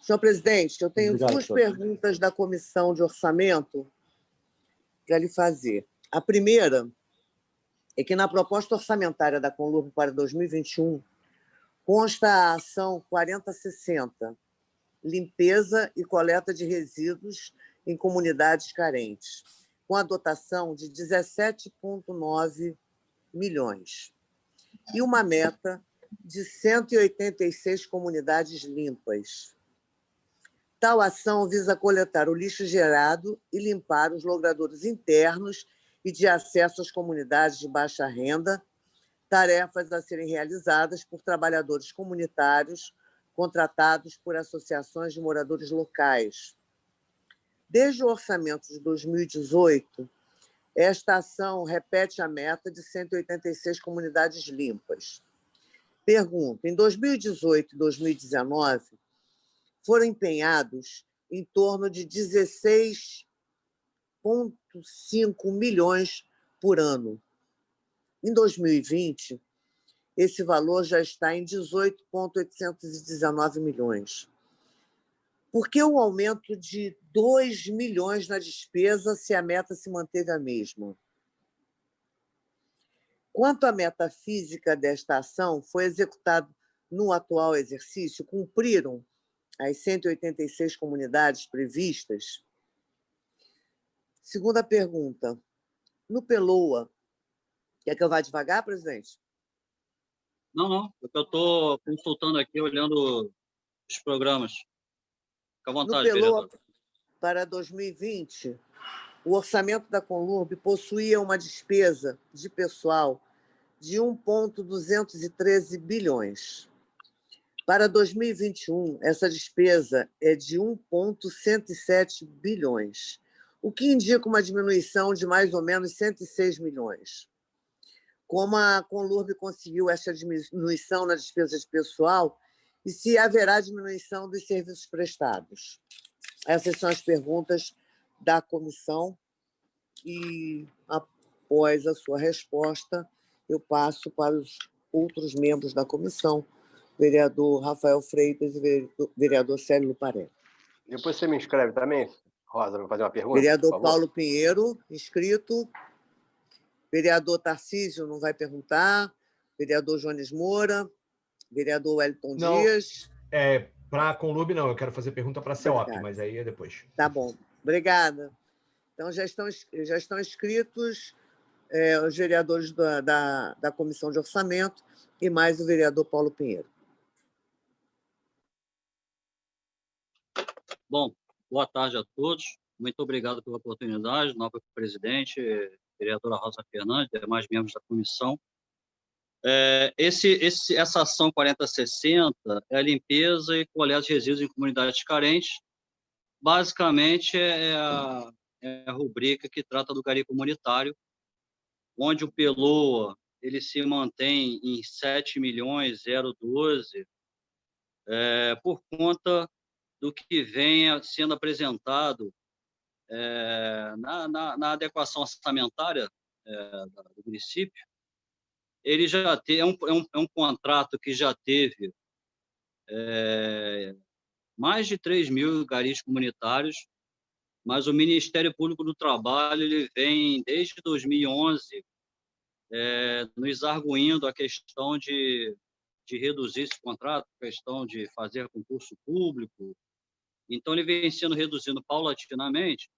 Senhor presidente, eu tenho duas perguntas da Comissão de Orçamento para lhe fazer. A primeira é que, na proposta orçamentária da Conlurb para 2021, consta a ação 4060, limpeza e coleta de resíduos em comunidades carentes, com a dotação de 17,9 milhões e uma meta de 186 comunidades limpas. Tal ação visa coletar o lixo gerado e limpar os logradouros internos e de acesso às comunidades de baixa renda, tarefas a serem realizadas por trabalhadores comunitários contratados por associações de moradores locais. Desde o orçamento de 2018, esta ação repete a meta de 186 comunidades limpas. Pergunta: em 2018 e 2019, foram empenhados em torno de 16,5 milhões por ano. Em 2020, esse valor já está em 18,819 milhões. Por que um aumento de 2 milhões na despesa se a meta se manteve a mesma? Quanto à meta física desta ação, foi executado no atual exercício? Cumpriram as 186 comunidades previstas? Segunda pergunta. No PELOA, quer que eu vá devagar, presidente? Não. Eu estou consultando aqui, olhando os programas. à No vontade, PELOA, vereador. para 2020, o orçamento da Conlurb possuía uma despesa de pessoal de 1,213 bilhões. Para 2021, essa despesa é de 1,107 bilhões, o que indica uma diminuição de mais ou menos 106 milhões. Como a Conlurb conseguiu essa diminuição na despesa de pessoal e se haverá diminuição dos serviços prestados? Essas são as perguntas da comissão e, após a sua resposta, eu passo para os outros membros da comissão, vereador Rafael Freitas e vereador Célio Luparelli. Depois você me inscreve também, Rosa, para fazer uma pergunta, por Vereador favor. Paulo Pinheiro, inscrito. Vereador Tarcísio não vai perguntar. Vereador Jones Moura. Vereador Wellington Dias. Para a Conlurb, não. Eu quero fazer pergunta para a CEOP, mas aí é depois. Tá bom. Obrigada. Então, já estão inscritos os vereadores da Comissão de Orçamento e mais o vereador Paulo Pinheiro. Bom, boa tarde a todos. Muito obrigado pela oportunidade, novo presidente, vereadora Rosa Fernandes, demais membros da comissão. Essa ação 4060 é a limpeza e coleta de resíduos em comunidades carentes. Basicamente, é a rubrica que trata do gari comunitário, onde o PELOA ele se mantém em 7.012 por conta do que venha sendo apresentado na adequação orçamentária do município. Ele já é um contrato que já teve mais de 3.000 garis comunitários, mas o Ministério Público do Trabalho ele vem, desde 2011, nos arguindo a questão de reduzir esse contrato, a questão de fazer concurso público. Então, ele vem sendo reduzido paulatinamente,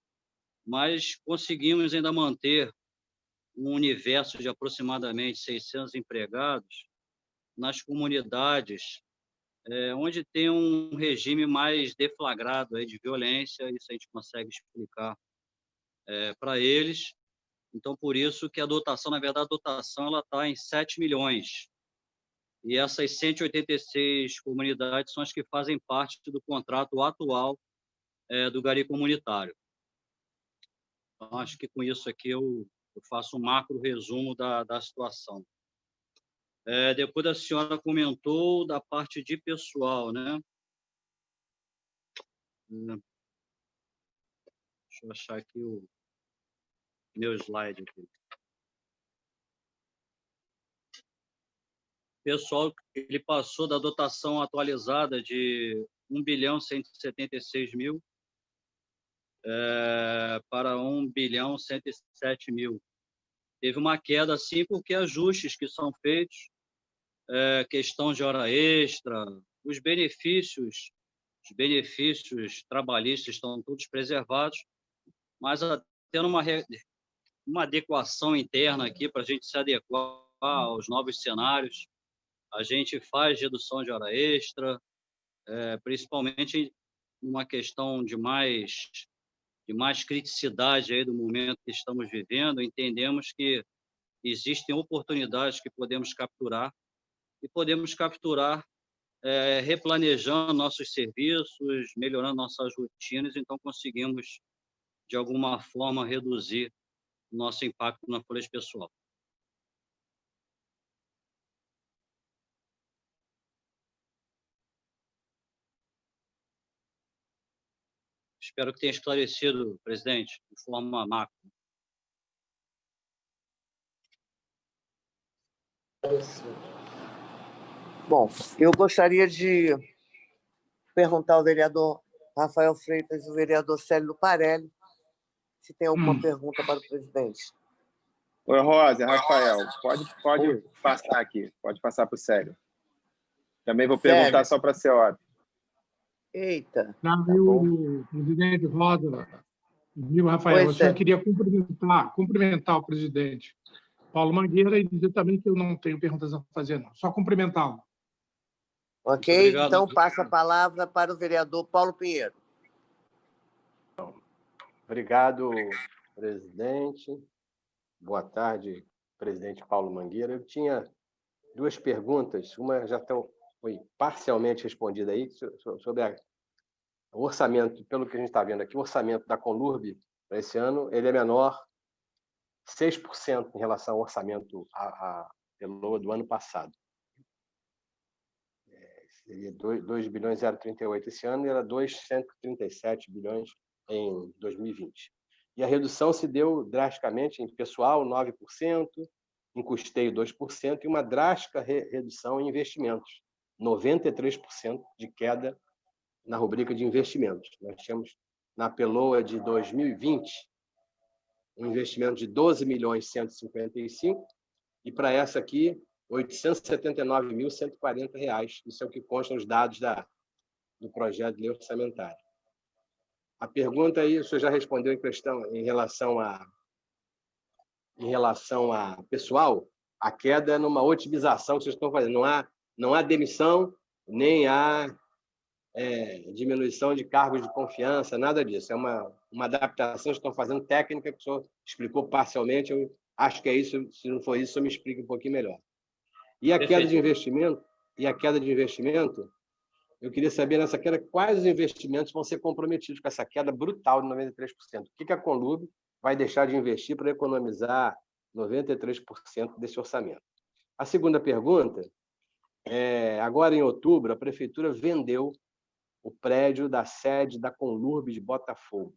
mas conseguimos ainda manter um universo de aproximadamente 600 empregados nas comunidades onde tem um regime mais deflagrado aí de violência. Isso a gente consegue explicar para eles. Então, por isso que a dotação, na verdade, a dotação ela está em 7 milhões. E essas 186 comunidades são as que fazem parte do contrato atual do gari comunitário. Então, acho que com isso aqui eu faço um macro resumo da situação. Depois a senhora comentou da parte de pessoal, né? Deixa eu achar aqui o meu slide aqui. Pessoal, ele passou da dotação atualizada de 1.176.000 para 1.107.000. Teve uma queda, sim, porque ajustes que são feitos, questão de hora extra, os benefícios trabalhistas estão todos preservados, mas tendo uma adequação interna aqui para a gente se adequar aos novos cenários. A gente faz redução de hora extra, principalmente numa questão de mais criticidade aí do momento que estamos vivendo. Entendemos que existem oportunidades que podemos capturar, e podemos capturar replanejando nossos serviços, melhorando nossas rotinas. Então, conseguimos, de alguma forma, reduzir o nosso impacto na folha pessoal. Espero que tenha esclarecido, presidente, de forma macro. Bom, eu gostaria de perguntar ao vereador Rafael Freitas e ao vereador Célio Luparelli se tem alguma pergunta para o presidente. Oi, Rosa, Rafael, pode passar aqui, pode passar para o Célio. Também vou perguntar só para a CEOP. Eita. O presidente Rosa, viu, Rafael? Eu só queria cumprimentar o presidente Paulo Mangueira e dizer também que eu não tenho perguntas a fazer, não. Só cumprimentá-lo. Ok? Obrigado. Então, passa a palavra para o vereador Paulo Pinheiro. Obrigado, presidente. Boa tarde, presidente Paulo Mangueira. Eu tinha duas perguntas, uma já foi parcialmente respondida aí, sobre o orçamento, pelo que a gente está vendo aqui, o orçamento da Conlurb para esse ano, ele é menor 6% em relação ao orçamento do ano passado. Seria 2 bilhões 038 esse ano e era 237 bilhões em 2020. E a redução se deu drasticamente em pessoal, 9%, em custeio, 2%, e uma drástica redução em investimentos, 93% de queda na rubrica de investimentos. Nós tínhamos, na PELOA de 2020, um investimento de 12 milhões 155, e para essa aqui, R$ 879.140. Isso é o que consta nos dados do projeto de lei orçamentária. A pergunta aí, o senhor já respondeu em questão em relação a pessoal, a queda é numa otimização que vocês estão fazendo. Não há demissão, nem há diminuição de cargos de confiança, nada disso. É uma adaptação que estão fazendo técnica, que o senhor explicou parcialmente. Eu acho que é isso. Se não for isso, o senhor me explica um pouquinho melhor. E a queda de investimento, eu queria saber nessa queda quais os investimentos vão ser comprometidos com essa queda brutal de 93%. O que a Conlurb vai deixar de investir para economizar 93% desse orçamento? A segunda pergunta agora em outubro, a prefeitura vendeu o prédio da sede da Conlurb de Botafogo.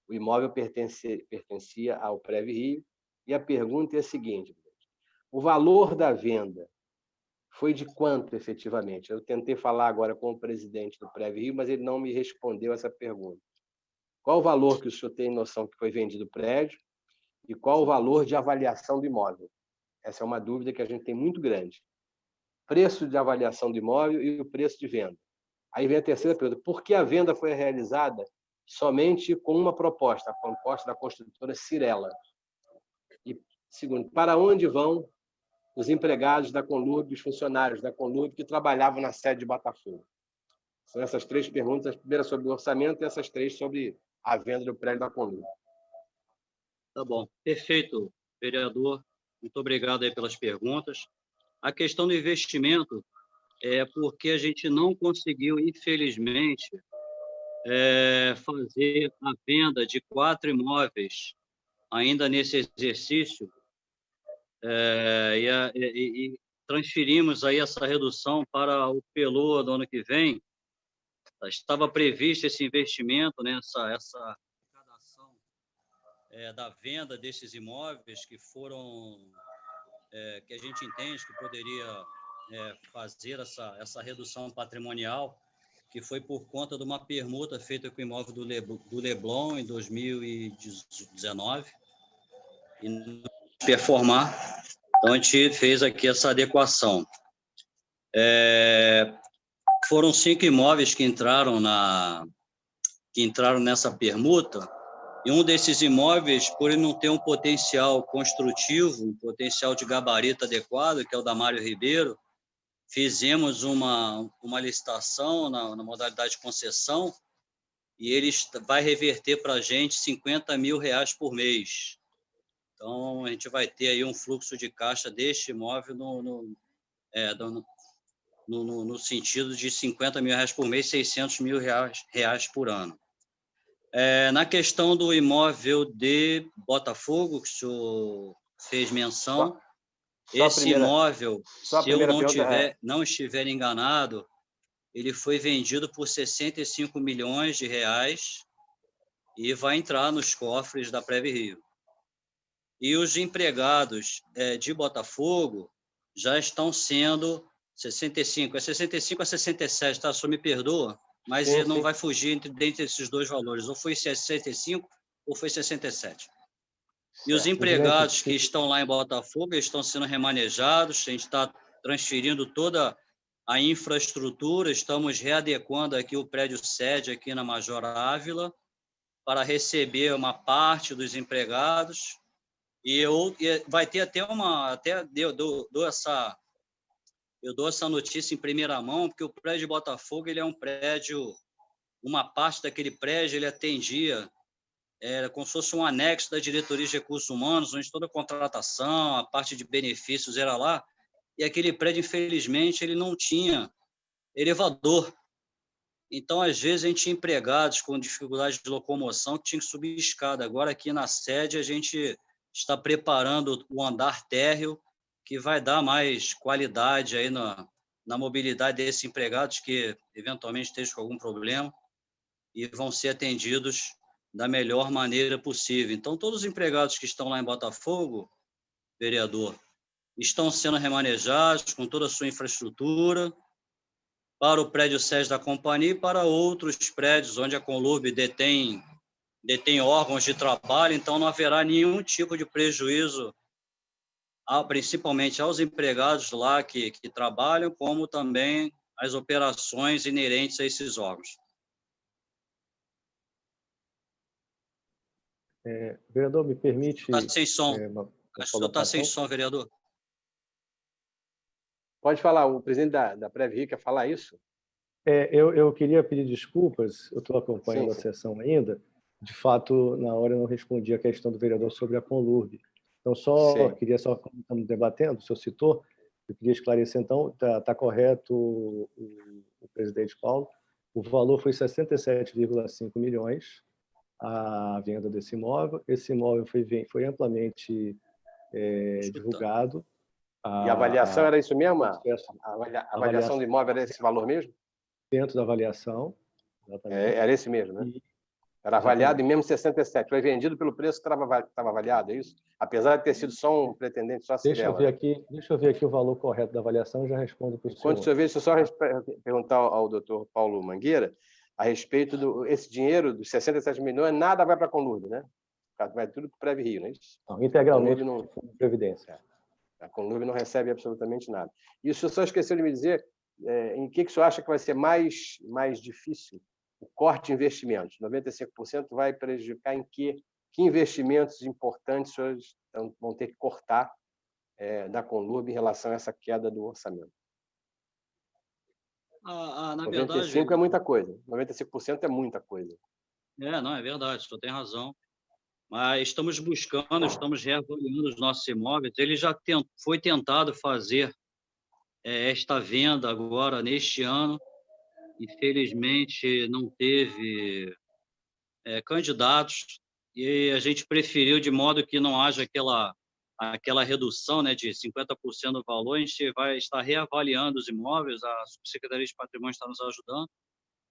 O imóvel pertencia ao Prev Rio, e a pergunta é a seguinte: o valor da venda foi de quanto, efetivamente? Eu tentei falar agora com o presidente do Prev Rio, mas ele não me respondeu essa pergunta. Qual o valor que o senhor tem noção que foi vendido o prédio e qual o valor de avaliação do imóvel? Essa é uma dúvida que a gente tem muito grande. Preço de avaliação do imóvel e o preço de venda. Aí vem a terceira pergunta: por que a venda foi realizada somente com uma proposta, a proposta da construtora Cirela? E, segundo, para onde vão os empregados da Conlurb, os funcionários da Conlurb que trabalhavam na sede de Botafogo? São essas três perguntas, a primeira sobre o orçamento e essas três sobre a venda do prédio da Conlurb. Tá bom, perfeito, vereador. Muito obrigado aí pelas perguntas. A questão do investimento é porque a gente não conseguiu, infelizmente, fazer a venda de 4 imóveis ainda nesse exercício, e transferimos aí essa redução para o PELOA do ano que vem. Estava previsto esse investimento, né, essa arrecadação da venda desses imóveis que foram, que a gente entende que poderia fazer essa redução patrimonial, que foi por conta de uma permuta feita com o imóvel do Leblon em 2019, e não performar. Então, a gente fez aqui essa adequação. Foram 5 imóveis que entraram nessa permuta, e um desses imóveis, por ele não ter um potencial construtivo, um potencial de gabarito adequado, que é o da Mário Ribeiro, fizemos uma licitação na modalidade de concessão, e ele vai reverter para a gente R$50 mil por mês. Então, a gente vai ter aí um fluxo de caixa deste imóvel no sentido de R$50 mil por mês, R$600 mil por ano. Na questão do imóvel de Botafogo, que o senhor fez menção, esse imóvel, se eu não estiver enganado, ele foi vendido por R$65 milhões e vai entrar nos cofres da Prev Rio. E os empregados de Botafogo já estão sendo 65 a 67, tá? Só me perdoa, mas ele não vai fugir dentre esses dois valores, ou foi 65 ou foi 67. E os empregados que estão lá em Botafogo estão sendo remanejados, a gente está transferindo toda a infraestrutura, estamos readequando aqui o prédio sede aqui na Major Ávila para receber uma parte dos empregados, e vai ter eu dou essa notícia em primeira mão, porque o prédio de Botafogo ele é um prédio, uma parte daquele prédio ele atendia como se fosse um anexo da diretoria de recursos humanos, onde toda a contratação, a parte de benefícios era lá, e aquele prédio, infelizmente, ele não tinha elevador. Então, às vezes, a gente tinha empregados com dificuldade de locomoção que tinham que subir escada. Agora, aqui na sede, a gente está preparando o andar térreo, que vai dar mais qualidade aí na mobilidade desses empregados que, eventualmente, estejam com algum problema e vão ser atendidos da melhor maneira possível. Então, todos os empregados que estão lá em Botafogo, vereador, estão sendo remanejados com toda a sua infraestrutura para o prédio sede da companhia e para outros prédios onde a Conlurb detém órgãos de trabalho, então não haverá nenhum tipo de prejuízo, principalmente aos empregados lá que trabalham, como também as operações inerentes a esses órgãos. Vereador, me permite... Está sem som. Acho que está sem som, vereador. Pode falar, o presidente da Prev-Rio quer falar isso? Eu queria pedir desculpas, eu estou acompanhando Sim. a sessão ainda. De fato, na hora eu não respondi a questão do vereador sobre a Conlurb. Então, queria só, como estamos debatendo, o senhor citou, eu queria esclarecer, então, está correto o presidente Paulo, o valor foi 67,5 milhões a venda desse imóvel. Esse imóvel foi amplamente divulgado. E a avaliação era isso mesmo? A avaliação do imóvel era esse valor mesmo? Dentro da avaliação. Era esse mesmo, né? Era avaliado em mesmo 67. Foi vendido pelo preço que estava avaliado, é isso? Apesar de ter sido só um pretendente, só a Cirela. Deixa eu ver aqui o valor correto da avaliação e já respondo para o senhor. Enquanto o senhor vê, deixa eu só perguntar ao doutor Paulo Mangueira a respeito esse dinheiro dos 67 milhões, nada vai para a Conlurb, né? Vai tudo para o Prev-Rio, não é isso? Não, integralmente para a Previdência. A Conlurb não recebe absolutamente nada. E o senhor só esqueceu de me dizer em que o senhor acha que vai ser mais difícil o corte de investimentos. 95% vai prejudicar em que investimentos importantes os senhores vão ter que cortar da Conlurb em relação a essa queda do orçamento? Na 95% verdade, é muita coisa. 95% é muita coisa. Não, é verdade, o senhor tem razão. Mas estamos reavaliando os nossos imóveis. Ele já foi tentado fazer esta venda agora, neste ano. Infelizmente, não teve candidatos e a gente preferiu, de modo que não haja aquela redução, né, de 50% do valor. A gente vai estar reavaliando os imóveis, a Subsecretaria de Patrimônio está nos ajudando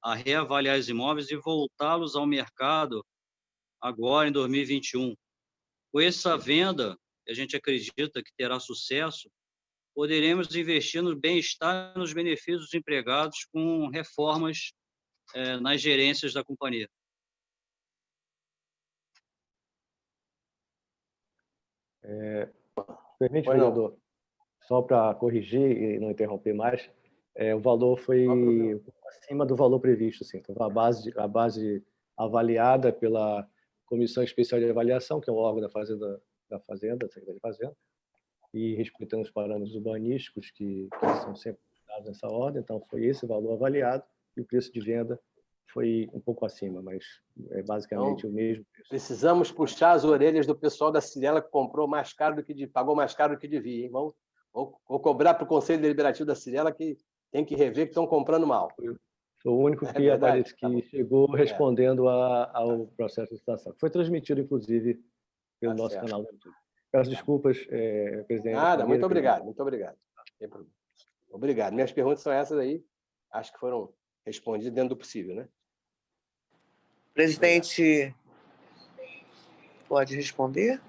a reavaliar os imóveis e voltá-los ao mercado agora em 2021. Com essa venda, a gente acredita que terá sucesso, poderemos investir no bem-estar e nos benefícios dos empregados com reformas nas gerências da companhia. Permite, vereador, só para corrigir e não interromper mais, o valor foi acima do valor previsto. Sim. Então, a base avaliada pela Comissão Especial de Avaliação, que é um órgão da Secretaria de Fazenda, e respeitando os parâmetros urbanísticos que são sempre dados nessa ordem. Então, foi esse valor avaliado e o preço de venda foi um pouco acima, mas é basicamente o mesmo preço. Precisamos puxar as orelhas do pessoal da Cirela que pagou mais caro do que devia. Hein? Vou cobrar para o Conselho Deliberativo da Cirela que tem que rever que estão comprando mal. Sou o único que chegou respondendo ao processo de licitação. Foi transmitido, inclusive, pelo nosso canal do YouTube. Peço desculpas, presidente. Nada, muito obrigado. Obrigado. Minhas perguntas são essas aí. Acho que foram respondidas dentro do possível, né? Presidente, pode responder?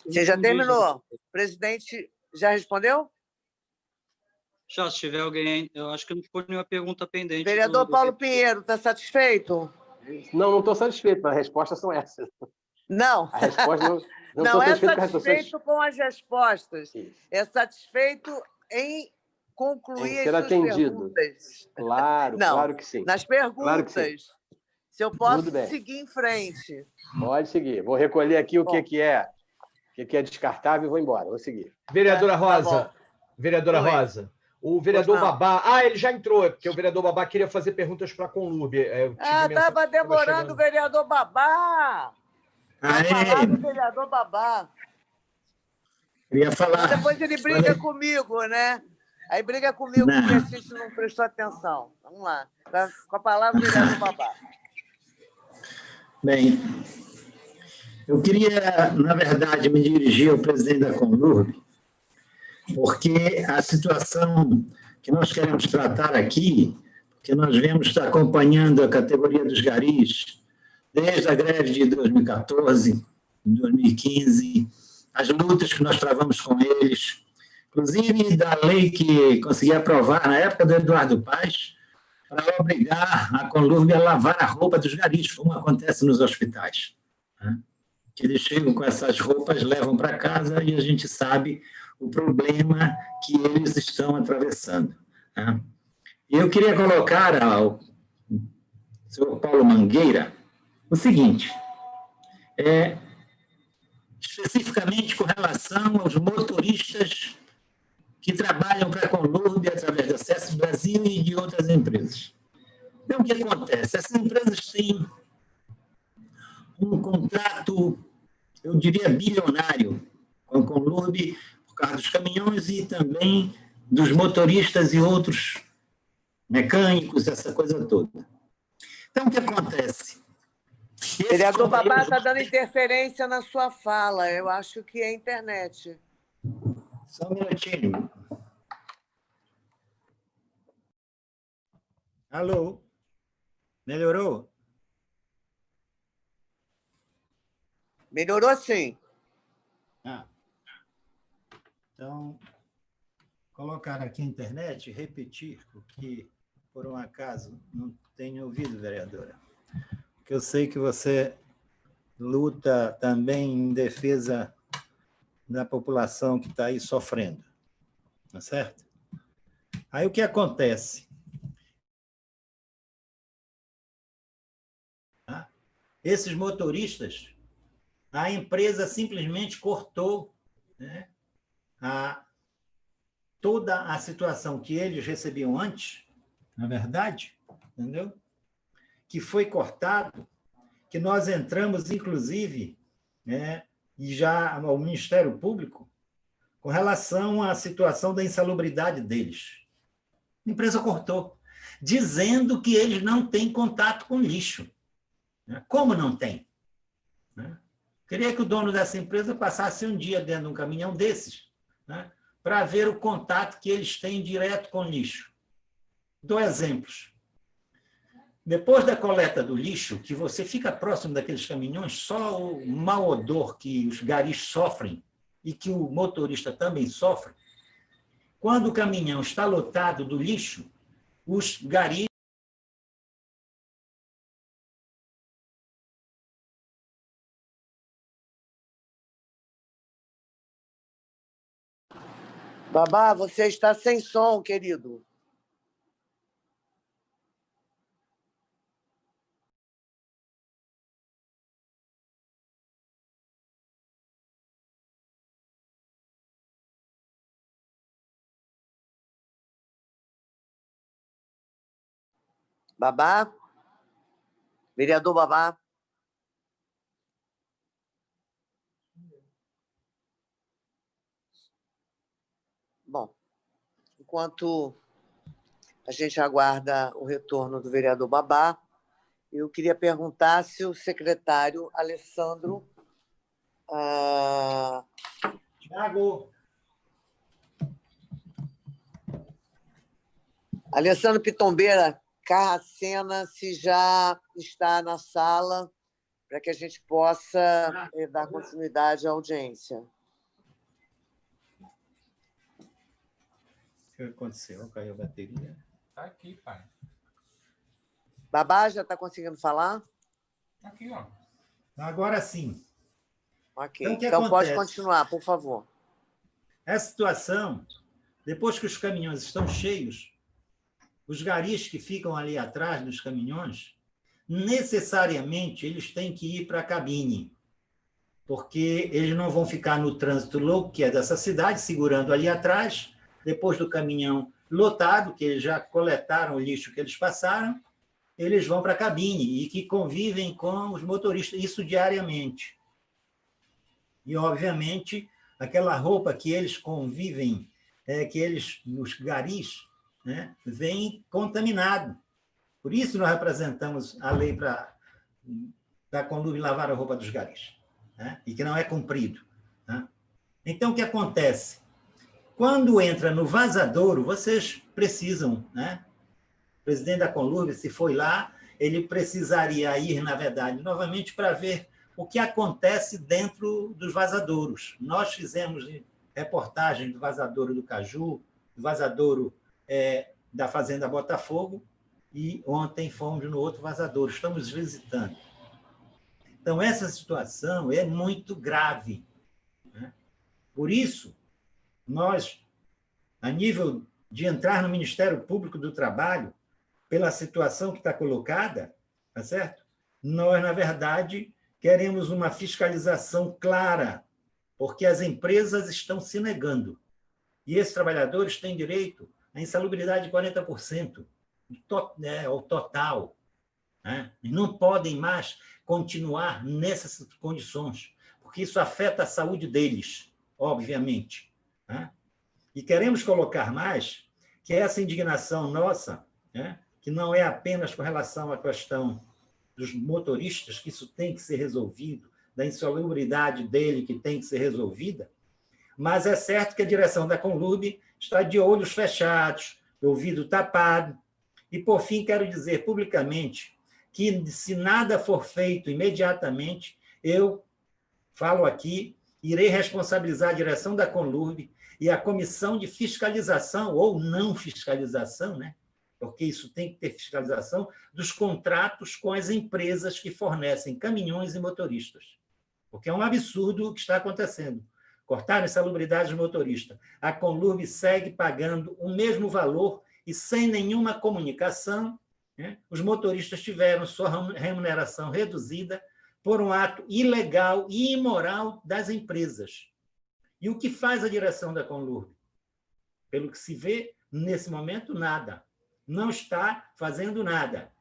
Você já terminou? Presidente, já respondeu? Já, se tiver alguém, eu acho que não ficou nenhuma pergunta pendente. Vereador Paulo Pinheiro, está satisfeito? Não estou satisfeito, mas as respostas são essas. Não. A resposta não é satisfeito com as respostas. Isso. É satisfeito em concluir ser as suas perguntas. Claro que sim. Nas perguntas. Claro que sim. Se eu posso seguir em frente. Pode seguir. Vou recolher aqui o que é descartável e vou embora. Vou seguir. Vereadora Rosa, Rosa, O vereador Pois não. Babá... ele já entrou, porque o vereador Babá queria fazer perguntas para a Conlurb. Estava demorando o vereador Babá. Vamos falar do vereador Babá. Queria falar. Depois ele briga comigo, né? Aí briga comigo porque a gente não prestou atenção. Vamos lá. Com a palavra, o vereador Babá. Bem, eu queria, na verdade, me dirigir ao presidente da Conlurb, porque a situação que nós queremos tratar aqui, que nós vemos acompanhando a categoria dos garis desde a greve de 2014, 2015, as lutas que nós travamos com eles, inclusive da lei que consegui aprovar na época do Eduardo Paes, para obrigar a Conlurb a lavar a roupa dos garis, como acontece nos hospitais. Que eles chegam com essas roupas, levam para casa e a gente sabe o problema que eles estão atravessando. E eu queria colocar ao senhor Paulo Mangueira o seguinte, especificamente com relação aos motoristas que trabalham para a Conlurb através da Acesso Brasil e de outras empresas. Então, o que acontece? Essas empresas têm um contrato, eu diria, bilionário com a Conlurb, por causa dos caminhões e também dos motoristas e outros mecânicos, essa coisa toda. Então, o que acontece? O vereador Babá está dando interferência na sua fala. Eu acho que é a internet. Só um minutinho. Alô? Melhorou? Melhorou sim. Então, colocar aqui a internet, repetir o que, por um acaso, não tenho ouvido, vereadora. Porque eu sei que você luta também em defesa da população que está aí sofrendo. Tá certo? Aí o que acontece? Esses motoristas, a empresa simplesmente cortou, né, toda a situação que eles recebiam antes, na verdade, entendeu? Que foi cortado, que nós entramos, inclusive, né, e já ao Ministério Público, com relação à situação da insalubridade deles. A empresa cortou, dizendo que eles não têm contato com lixo. Como não tem? Queria que o dono dessa empresa passasse um dia dentro de um caminhão desses, né, para ver o contato que eles têm direto com lixo. Dou exemplos. Depois da coleta do lixo, que você fica próximo daqueles caminhões, só o mau odor que os garis sofrem e que o motorista também sofre, quando o caminhão está lotado do lixo, os garis Babá, você está sem som, querido. Babá? Vereador Babá? Bom, enquanto a gente aguarda o retorno do vereador Babá, eu queria perguntar se o secretário Alessandro... Tiago. Alessandro Pitombeira Carracena, se já está na sala, para que a gente possa dar continuidade à audiência. O que aconteceu? Caiu a bateria? Está aqui, pai. Babá, já está conseguindo falar? Está aqui, ó. Agora sim. Ok. Então pode continuar, por favor. Essa situação, depois que os caminhões estão cheios, os garis que ficam ali atrás dos caminhões, necessariamente eles têm que ir para a cabine, porque eles não vão ficar no trânsito louco, que é dessa cidade, segurando ali atrás. Depois do caminhão lotado, que eles já coletaram o lixo que eles passaram, eles vão para a cabine e que convivem com os motoristas, isso diariamente. E, obviamente, aquela roupa que eles convivem, os garis, né, vem contaminado. Por isso nós representamos a lei da Conlub lavar a roupa dos garis, né, e que não é cumprido. Né? Então, o que acontece? Quando entra no vazadouro, vocês precisam, né? O presidente da Conlub, se foi lá, ele precisaria ir, na verdade, novamente para ver o que acontece dentro dos vazadouros. Nós fizemos reportagem do vazadouro do Caju, do vazadouro da Fazenda Botafogo, e ontem fomos no outro vazadouro, estamos visitando. Então, essa situação é muito grave. Né? Por isso, nós, a nível de entrar no Ministério Público do Trabalho, pela situação que está colocada, tá certo? Nós, na verdade, queremos uma fiscalização clara, porque as empresas estão se negando. E esses trabalhadores têm direito à insalubridade de 40%, ao total. Né? E não podem mais continuar nessas condições, porque isso afeta a saúde deles, obviamente. Né? E queremos colocar mais que essa indignação nossa, né, que não é apenas com relação à questão dos motoristas, que isso tem que ser resolvido, da insalubridade dele que tem que ser resolvida, mas é certo que a direção da Conlub está de olhos fechados, ouvido tapado, e, por fim, quero dizer publicamente que, se nada for feito imediatamente, eu falo aqui, irei responsabilizar a direção da Conlub e a comissão de fiscalização, ou não fiscalização, né? Porque isso tem que ter fiscalização, dos contratos com as empresas que fornecem caminhões e motoristas. Porque é um absurdo o que está acontecendo. Cortaram a insalubridade do motorista. A Conlub segue pagando o mesmo valor e sem nenhuma comunicação, né? Os motoristas tiveram sua remuneração reduzida por um ato ilegal e imoral das empresas. E o que faz a direção da Conlub? Pelo que se vê, nesse momento, nada. Não está fazendo nada.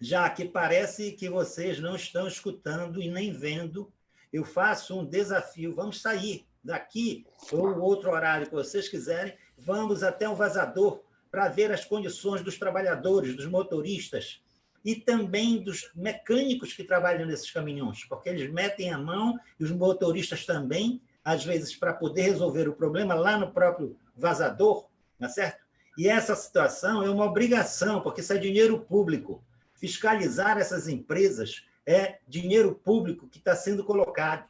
Já que parece que vocês não estão escutando e nem vendo, eu faço um desafio. Vamos sair daqui, ou outro horário que vocês quiserem, vamos até um vazador para ver as condições dos trabalhadores, dos motoristas e também dos mecânicos que trabalham nesses caminhões, porque eles metem a mão, e os motoristas também, às vezes, para poder resolver o problema lá no próprio vazador, tá certo? E essa situação é uma obrigação, porque isso é dinheiro público. Fiscalizar essas empresas é dinheiro público que está sendo colocado.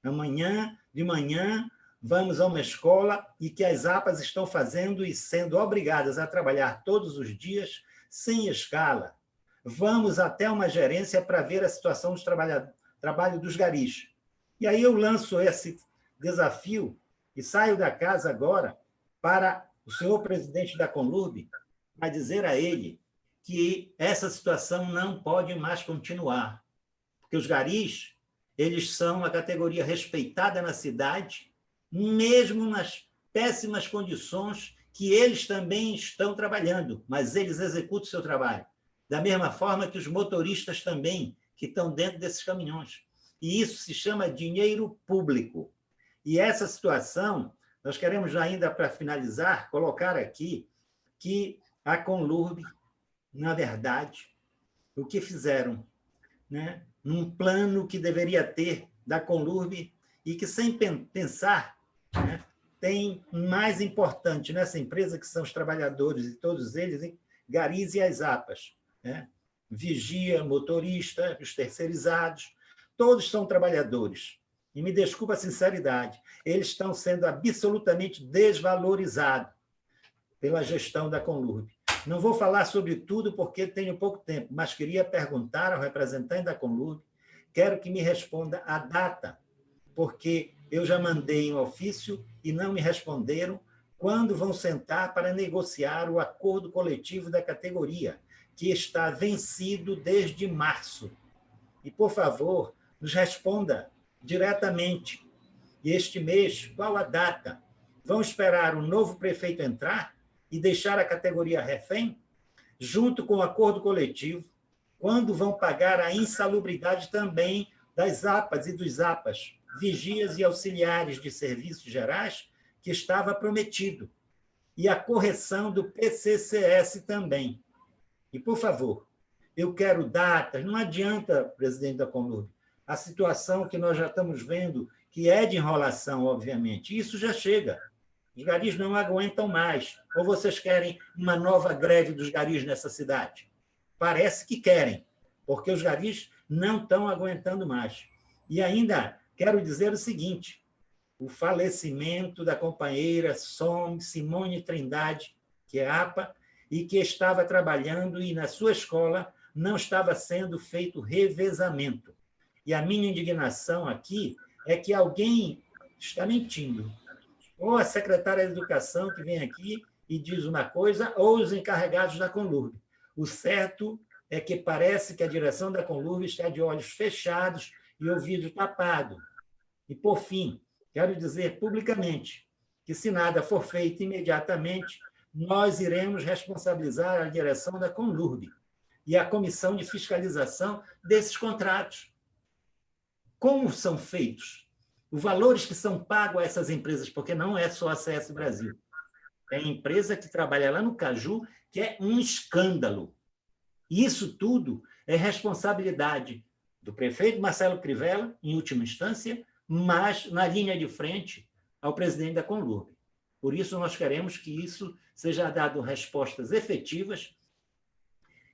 Amanhã, de manhã, vamos a uma escola e que as APAs estão fazendo e sendo obrigadas a trabalhar todos os dias, sem escala. Vamos até uma gerência para ver a situação do trabalho dos garis. E aí eu lanço esse desafio e saio da casa agora para o senhor presidente da Conlub, para dizer a ele que essa situação não pode mais continuar, porque os garis, eles são uma categoria respeitada na cidade, mesmo nas péssimas condições que eles também estão trabalhando, mas eles executam o seu trabalho, da mesma forma que os motoristas também, que estão dentro desses caminhões. E isso se chama dinheiro público. E essa situação, nós queremos ainda, para finalizar, colocar aqui que a Conlub, na verdade, o que fizeram, né, num plano que deveria ter da Conlub e que, sem pensar, né, tem mais importante nessa empresa, que são os trabalhadores, e todos eles, garis e as APAs, né? Vigia, motorista, os terceirizados, todos são trabalhadores. E me desculpa a sinceridade, eles estão sendo absolutamente desvalorizados pela gestão da Conlub. Não vou falar sobre tudo porque tenho pouco tempo, mas queria perguntar ao representante da Conlub, quero que me responda a data, porque eu já mandei um ofício e não me responderam quando vão sentar para negociar o acordo coletivo da categoria, que está vencido desde março. E, por favor, nos responda diretamente. E este mês, qual a data? Vão esperar o novo prefeito entrar e deixar a categoria refém, junto com o acordo coletivo, quando vão pagar a insalubridade também das APAs e dos APAs, vigias e auxiliares de serviços gerais, que estava prometido, e a correção do PCCS também. E, por favor, eu quero datas, não adianta, presidente da Conlurb, a situação que nós já estamos vendo, que é de enrolação, obviamente, isso já chega. Os garis não aguentam mais. Ou vocês querem uma nova greve dos garis nessa cidade? Parece que querem, porque os garis não estão aguentando mais. E ainda quero dizer o seguinte, o falecimento da companheira Simone Trindade, que é APA, e que estava trabalhando e na sua escola não estava sendo feito revezamento. E a minha indignação aqui é que alguém está mentindo. Ou a secretária de Educação que vem aqui e diz uma coisa, ou os encarregados da Conlurb. O certo é que parece que a direção da Conlurb está de olhos fechados e ouvido tapado. E, por fim, quero dizer publicamente que, se nada for feito imediatamente, nós iremos responsabilizar a direção da Conlurb e a comissão de fiscalização desses contratos. Como são feitos? Os valores que são pagos a essas empresas, porque não é só a CS Brasil. É empresa que trabalha lá no Caju, que é um escândalo. E isso tudo é responsabilidade do prefeito Marcelo Crivella, em última instância, mas, na linha de frente, ao presidente da Conlurb. Por isso, nós queremos que isso seja dado respostas efetivas.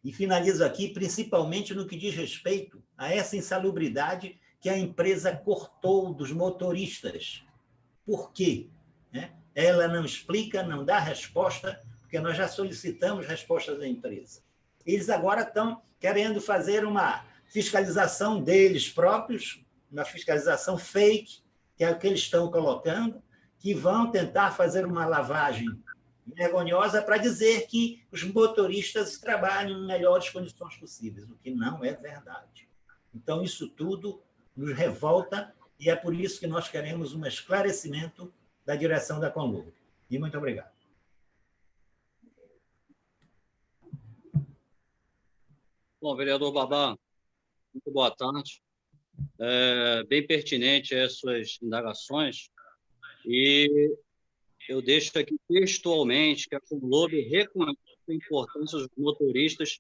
E finalizo aqui, principalmente no que diz respeito a essa insalubridade que a empresa cortou dos motoristas. Por quê? Ela não explica, não dá resposta, porque nós já solicitamos respostas da empresa. Eles agora estão querendo fazer uma fiscalização deles próprios, uma fiscalização fake, que é o que eles estão colocando, que vão tentar fazer uma lavagem vergonhosa para dizer que os motoristas trabalham em melhores condições possíveis, o que não é verdade. Então, isso tudo nos revolta e é por isso que nós queremos um esclarecimento da direção da Conlurb. E muito obrigado. Bom, vereador Barbá, muito boa tarde. Bem pertinente as suas indagações e eu deixo aqui textualmente que a Conlurb reconhece a importância dos motoristas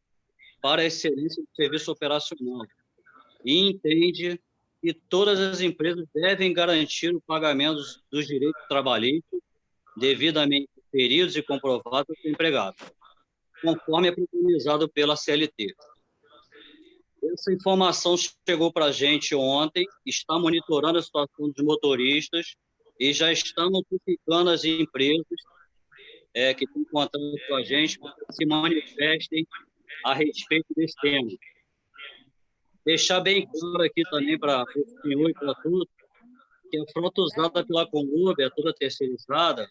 para a excelência do serviço operacional e entende que todas as empresas devem garantir o pagamento dos direitos trabalhistas devidamente referidos e comprovados ao empregado, conforme é preconizado pela CLT. Essa informação chegou para a gente ontem, está monitorando a situação dos motoristas e já está notificando as empresas que estão contando com a gente para que se manifestem a respeito desse tema. Deixar bem claro aqui também para o senhor e para todos que a frota usada pela Conlurb é toda terceirizada,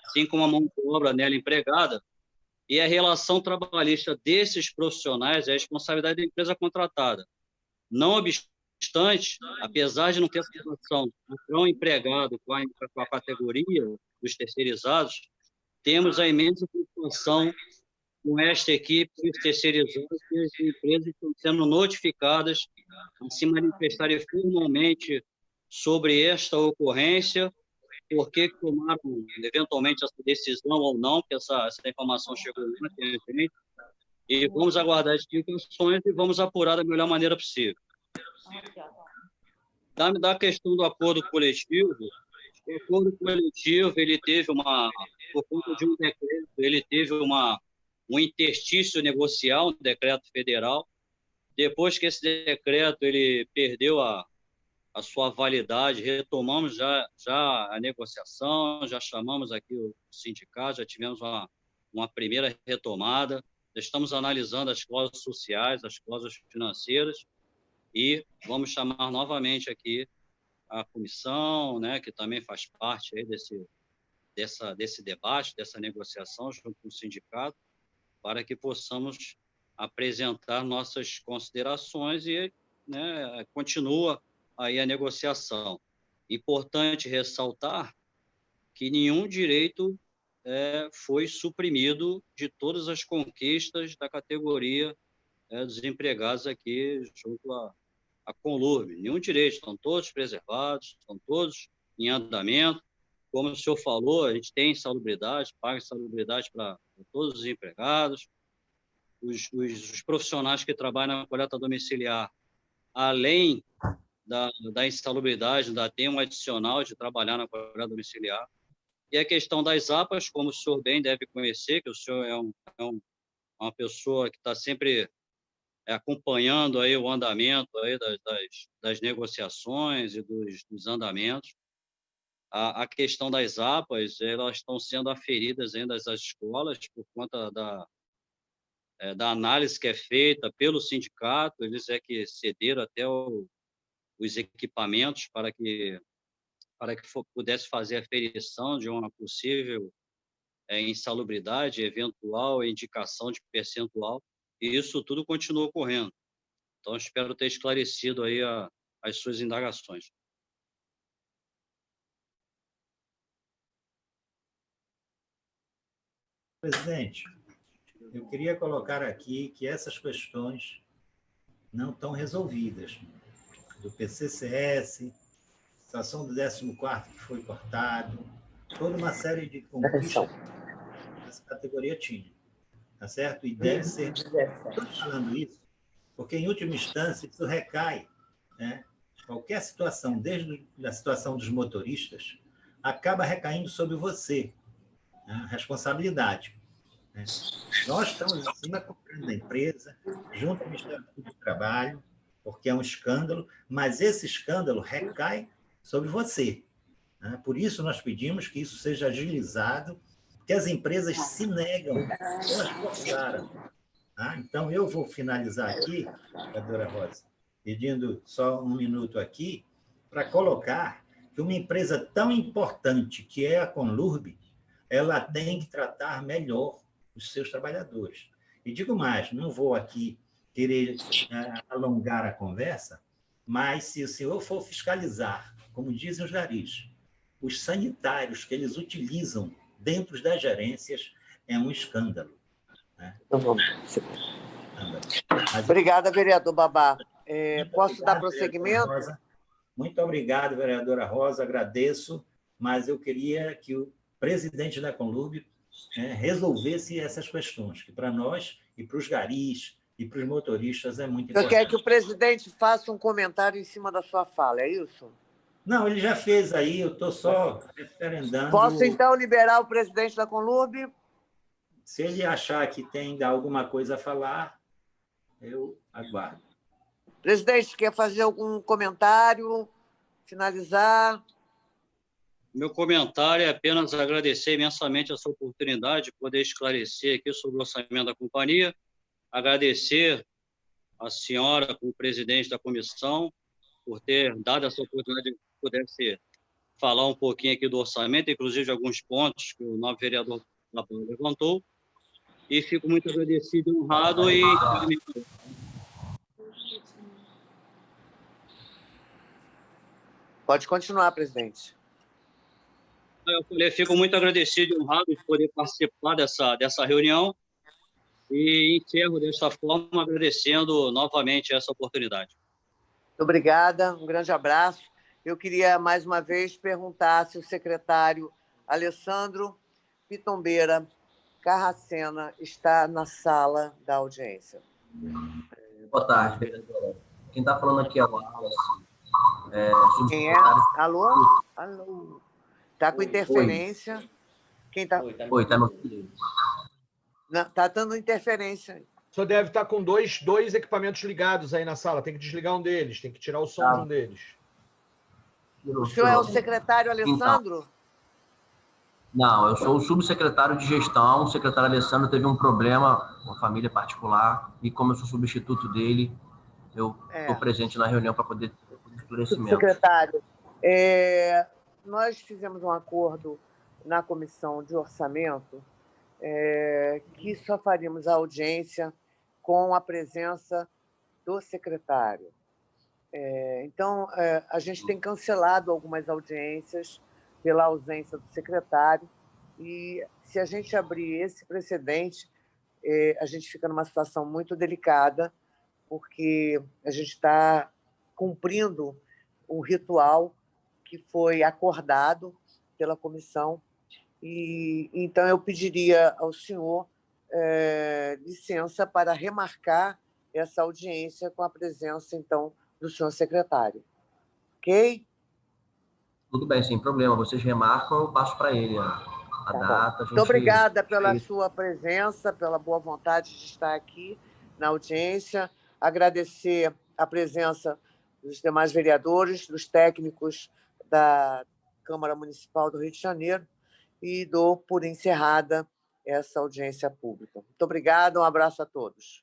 assim como a mão de obra nela empregada, e a relação trabalhista desses profissionais é a responsabilidade da empresa contratada. Não obstante, apesar de não ter essa relação do empregado com a categoria dos terceirizados, temos a imensa preocupação com esta equipe dos terceirizados e as empresas estão sendo notificadas a se manifestarem formalmente sobre esta ocorrência, por que tomaram eventualmente essa decisão ou não, que essa informação chegou ontem a gente, e vamos aguardar as explicações e vamos apurar da melhor maneira possível. Da questão do acordo coletivo, o acordo coletivo, ele teve por conta de um decreto, ele teve um interstício negocial, um decreto federal. Depois que esse decreto ele perdeu a sua validade, retomamos já a negociação, já chamamos aqui o sindicato, já tivemos uma primeira retomada, estamos analisando as cláusulas sociais, as cláusulas financeiras, e vamos chamar novamente aqui a comissão, né, que também faz parte aí desse debate, dessa negociação junto com o sindicato, para que possamos apresentar nossas considerações e, né, continua aí a negociação. Importante ressaltar que nenhum direito foi suprimido de todas as conquistas da categoria dos empregados aqui junto à Conlurb. Nenhum direito, estão todos preservados, estão todos em andamento. Como o senhor falou, a gente tem insalubridade, paga insalubridade para todos os empregados. Os profissionais que trabalham na coleta domiciliar, além da insalubridade, ainda tem um adicional de trabalhar na coleta domiciliar. E a questão das APAs, como o senhor bem deve conhecer, que o senhor é uma pessoa que está sempre acompanhando aí o andamento aí das negociações e dos andamentos. A questão das APAs, elas estão sendo aferidas ainda às escolas por conta da análise que é feita pelo sindicato. Eles que cederam até os equipamentos para que pudesse fazer a aferição de uma possível insalubridade, eventual indicação de percentual, e isso tudo continua ocorrendo. Então, espero ter esclarecido aí as suas indagações. Presidente, eu queria colocar aqui que essas questões não estão resolvidas. Do PCCS, situação do 14º que foi cortado, toda uma série de conquistas que essa categoria tinha, tá certo? E deve ser... Estou falando isso porque, em última instância, isso recai, né? Qualquer situação, desde a situação dos motoristas, acaba recaindo sobre você, né? A responsabilidade. Né? Nós estamos em cima da empresa, junto ao Ministério do Trabalho, porque é um escândalo, mas esse escândalo recai sobre você. Né? Por isso, nós pedimos que isso seja agilizado, porque as empresas se negam, elas forçaram. Tá? Então, eu vou finalizar aqui, vereadora Rosa, pedindo só um minuto aqui, para colocar que uma empresa tão importante que é a Conlurb, ela tem que tratar melhor os seus trabalhadores. E digo mais, não vou aqui querer alongar a conversa, mas se o senhor for fiscalizar, como dizem os garis, os sanitários que eles utilizam dentro das gerências, é um escândalo. Né? Então, vamos. Obrigada, vereador Babá. Posso dar prosseguimento? Muito obrigado, vereadora Rosa, agradeço, mas eu queria que o presidente da Conlurb resolvesse essas questões, que para nós e para os garis e para os motoristas é muito importante. Você quer que o presidente faça um comentário em cima da sua fala, é isso? Não, ele já fez aí, eu estou só referendando... Posso, então, liberar o presidente da Conlurb? Se ele achar que tem ainda alguma coisa a falar, eu aguardo. Presidente, quer fazer algum comentário? Finalizar? Meu comentário é apenas agradecer imensamente essa oportunidade de poder esclarecer aqui sobre o orçamento da companhia, agradecer a senhora, como presidente da comissão, por ter dado essa oportunidade de que pudesse falar um pouquinho aqui do orçamento, inclusive de alguns pontos que o novo vereador levantou, e fico muito agradecido e honrado e... Pode continuar, presidente. Eu falei, fico muito agradecido e honrado de poder participar dessa reunião e encerro dessa forma agradecendo novamente essa oportunidade. Obrigada, um grande abraço. Eu queria, mais uma vez, perguntar se o secretário Alessandro Pitombeira Carracena está na sala da audiência. Boa tarde, vereadora. Quem está falando aqui é o Wallace. Quem é? Alô? Alô? Está com interferência. Oi. Quem está? Oi, está no... Está dando interferência. O senhor deve estar com dois equipamentos ligados aí na sala. Tem que desligar um deles, tem que tirar o som de um deles. O senhor é o secretário Alessandro? Então, não, eu sou o subsecretário de gestão. O secretário Alessandro teve um problema com a família particular e, como eu sou substituto dele, eu estou presente na reunião para poder ter esclarecimento. Secretário, nós fizemos um acordo na comissão de orçamento que só faríamos a audiência com a presença do secretário. Então, a gente tem cancelado algumas audiências pela ausência do secretário E se a gente abrir esse precedente, a gente fica numa situação muito delicada, porque a gente está cumprindo um ritual que foi acordado pela comissão. E então eu pediria ao senhor licença para remarcar essa audiência com a presença, então, do senhor secretário. Ok? Tudo bem, sem problema. Vocês remarcam, eu passo para ele a data. Muito obrigada pela sua presença, pela boa vontade de estar aqui na audiência. Agradecer a presença dos demais vereadores, dos técnicos da Câmara Municipal do Rio de Janeiro e dou por encerrada essa audiência pública. Muito obrigada, um abraço a todos.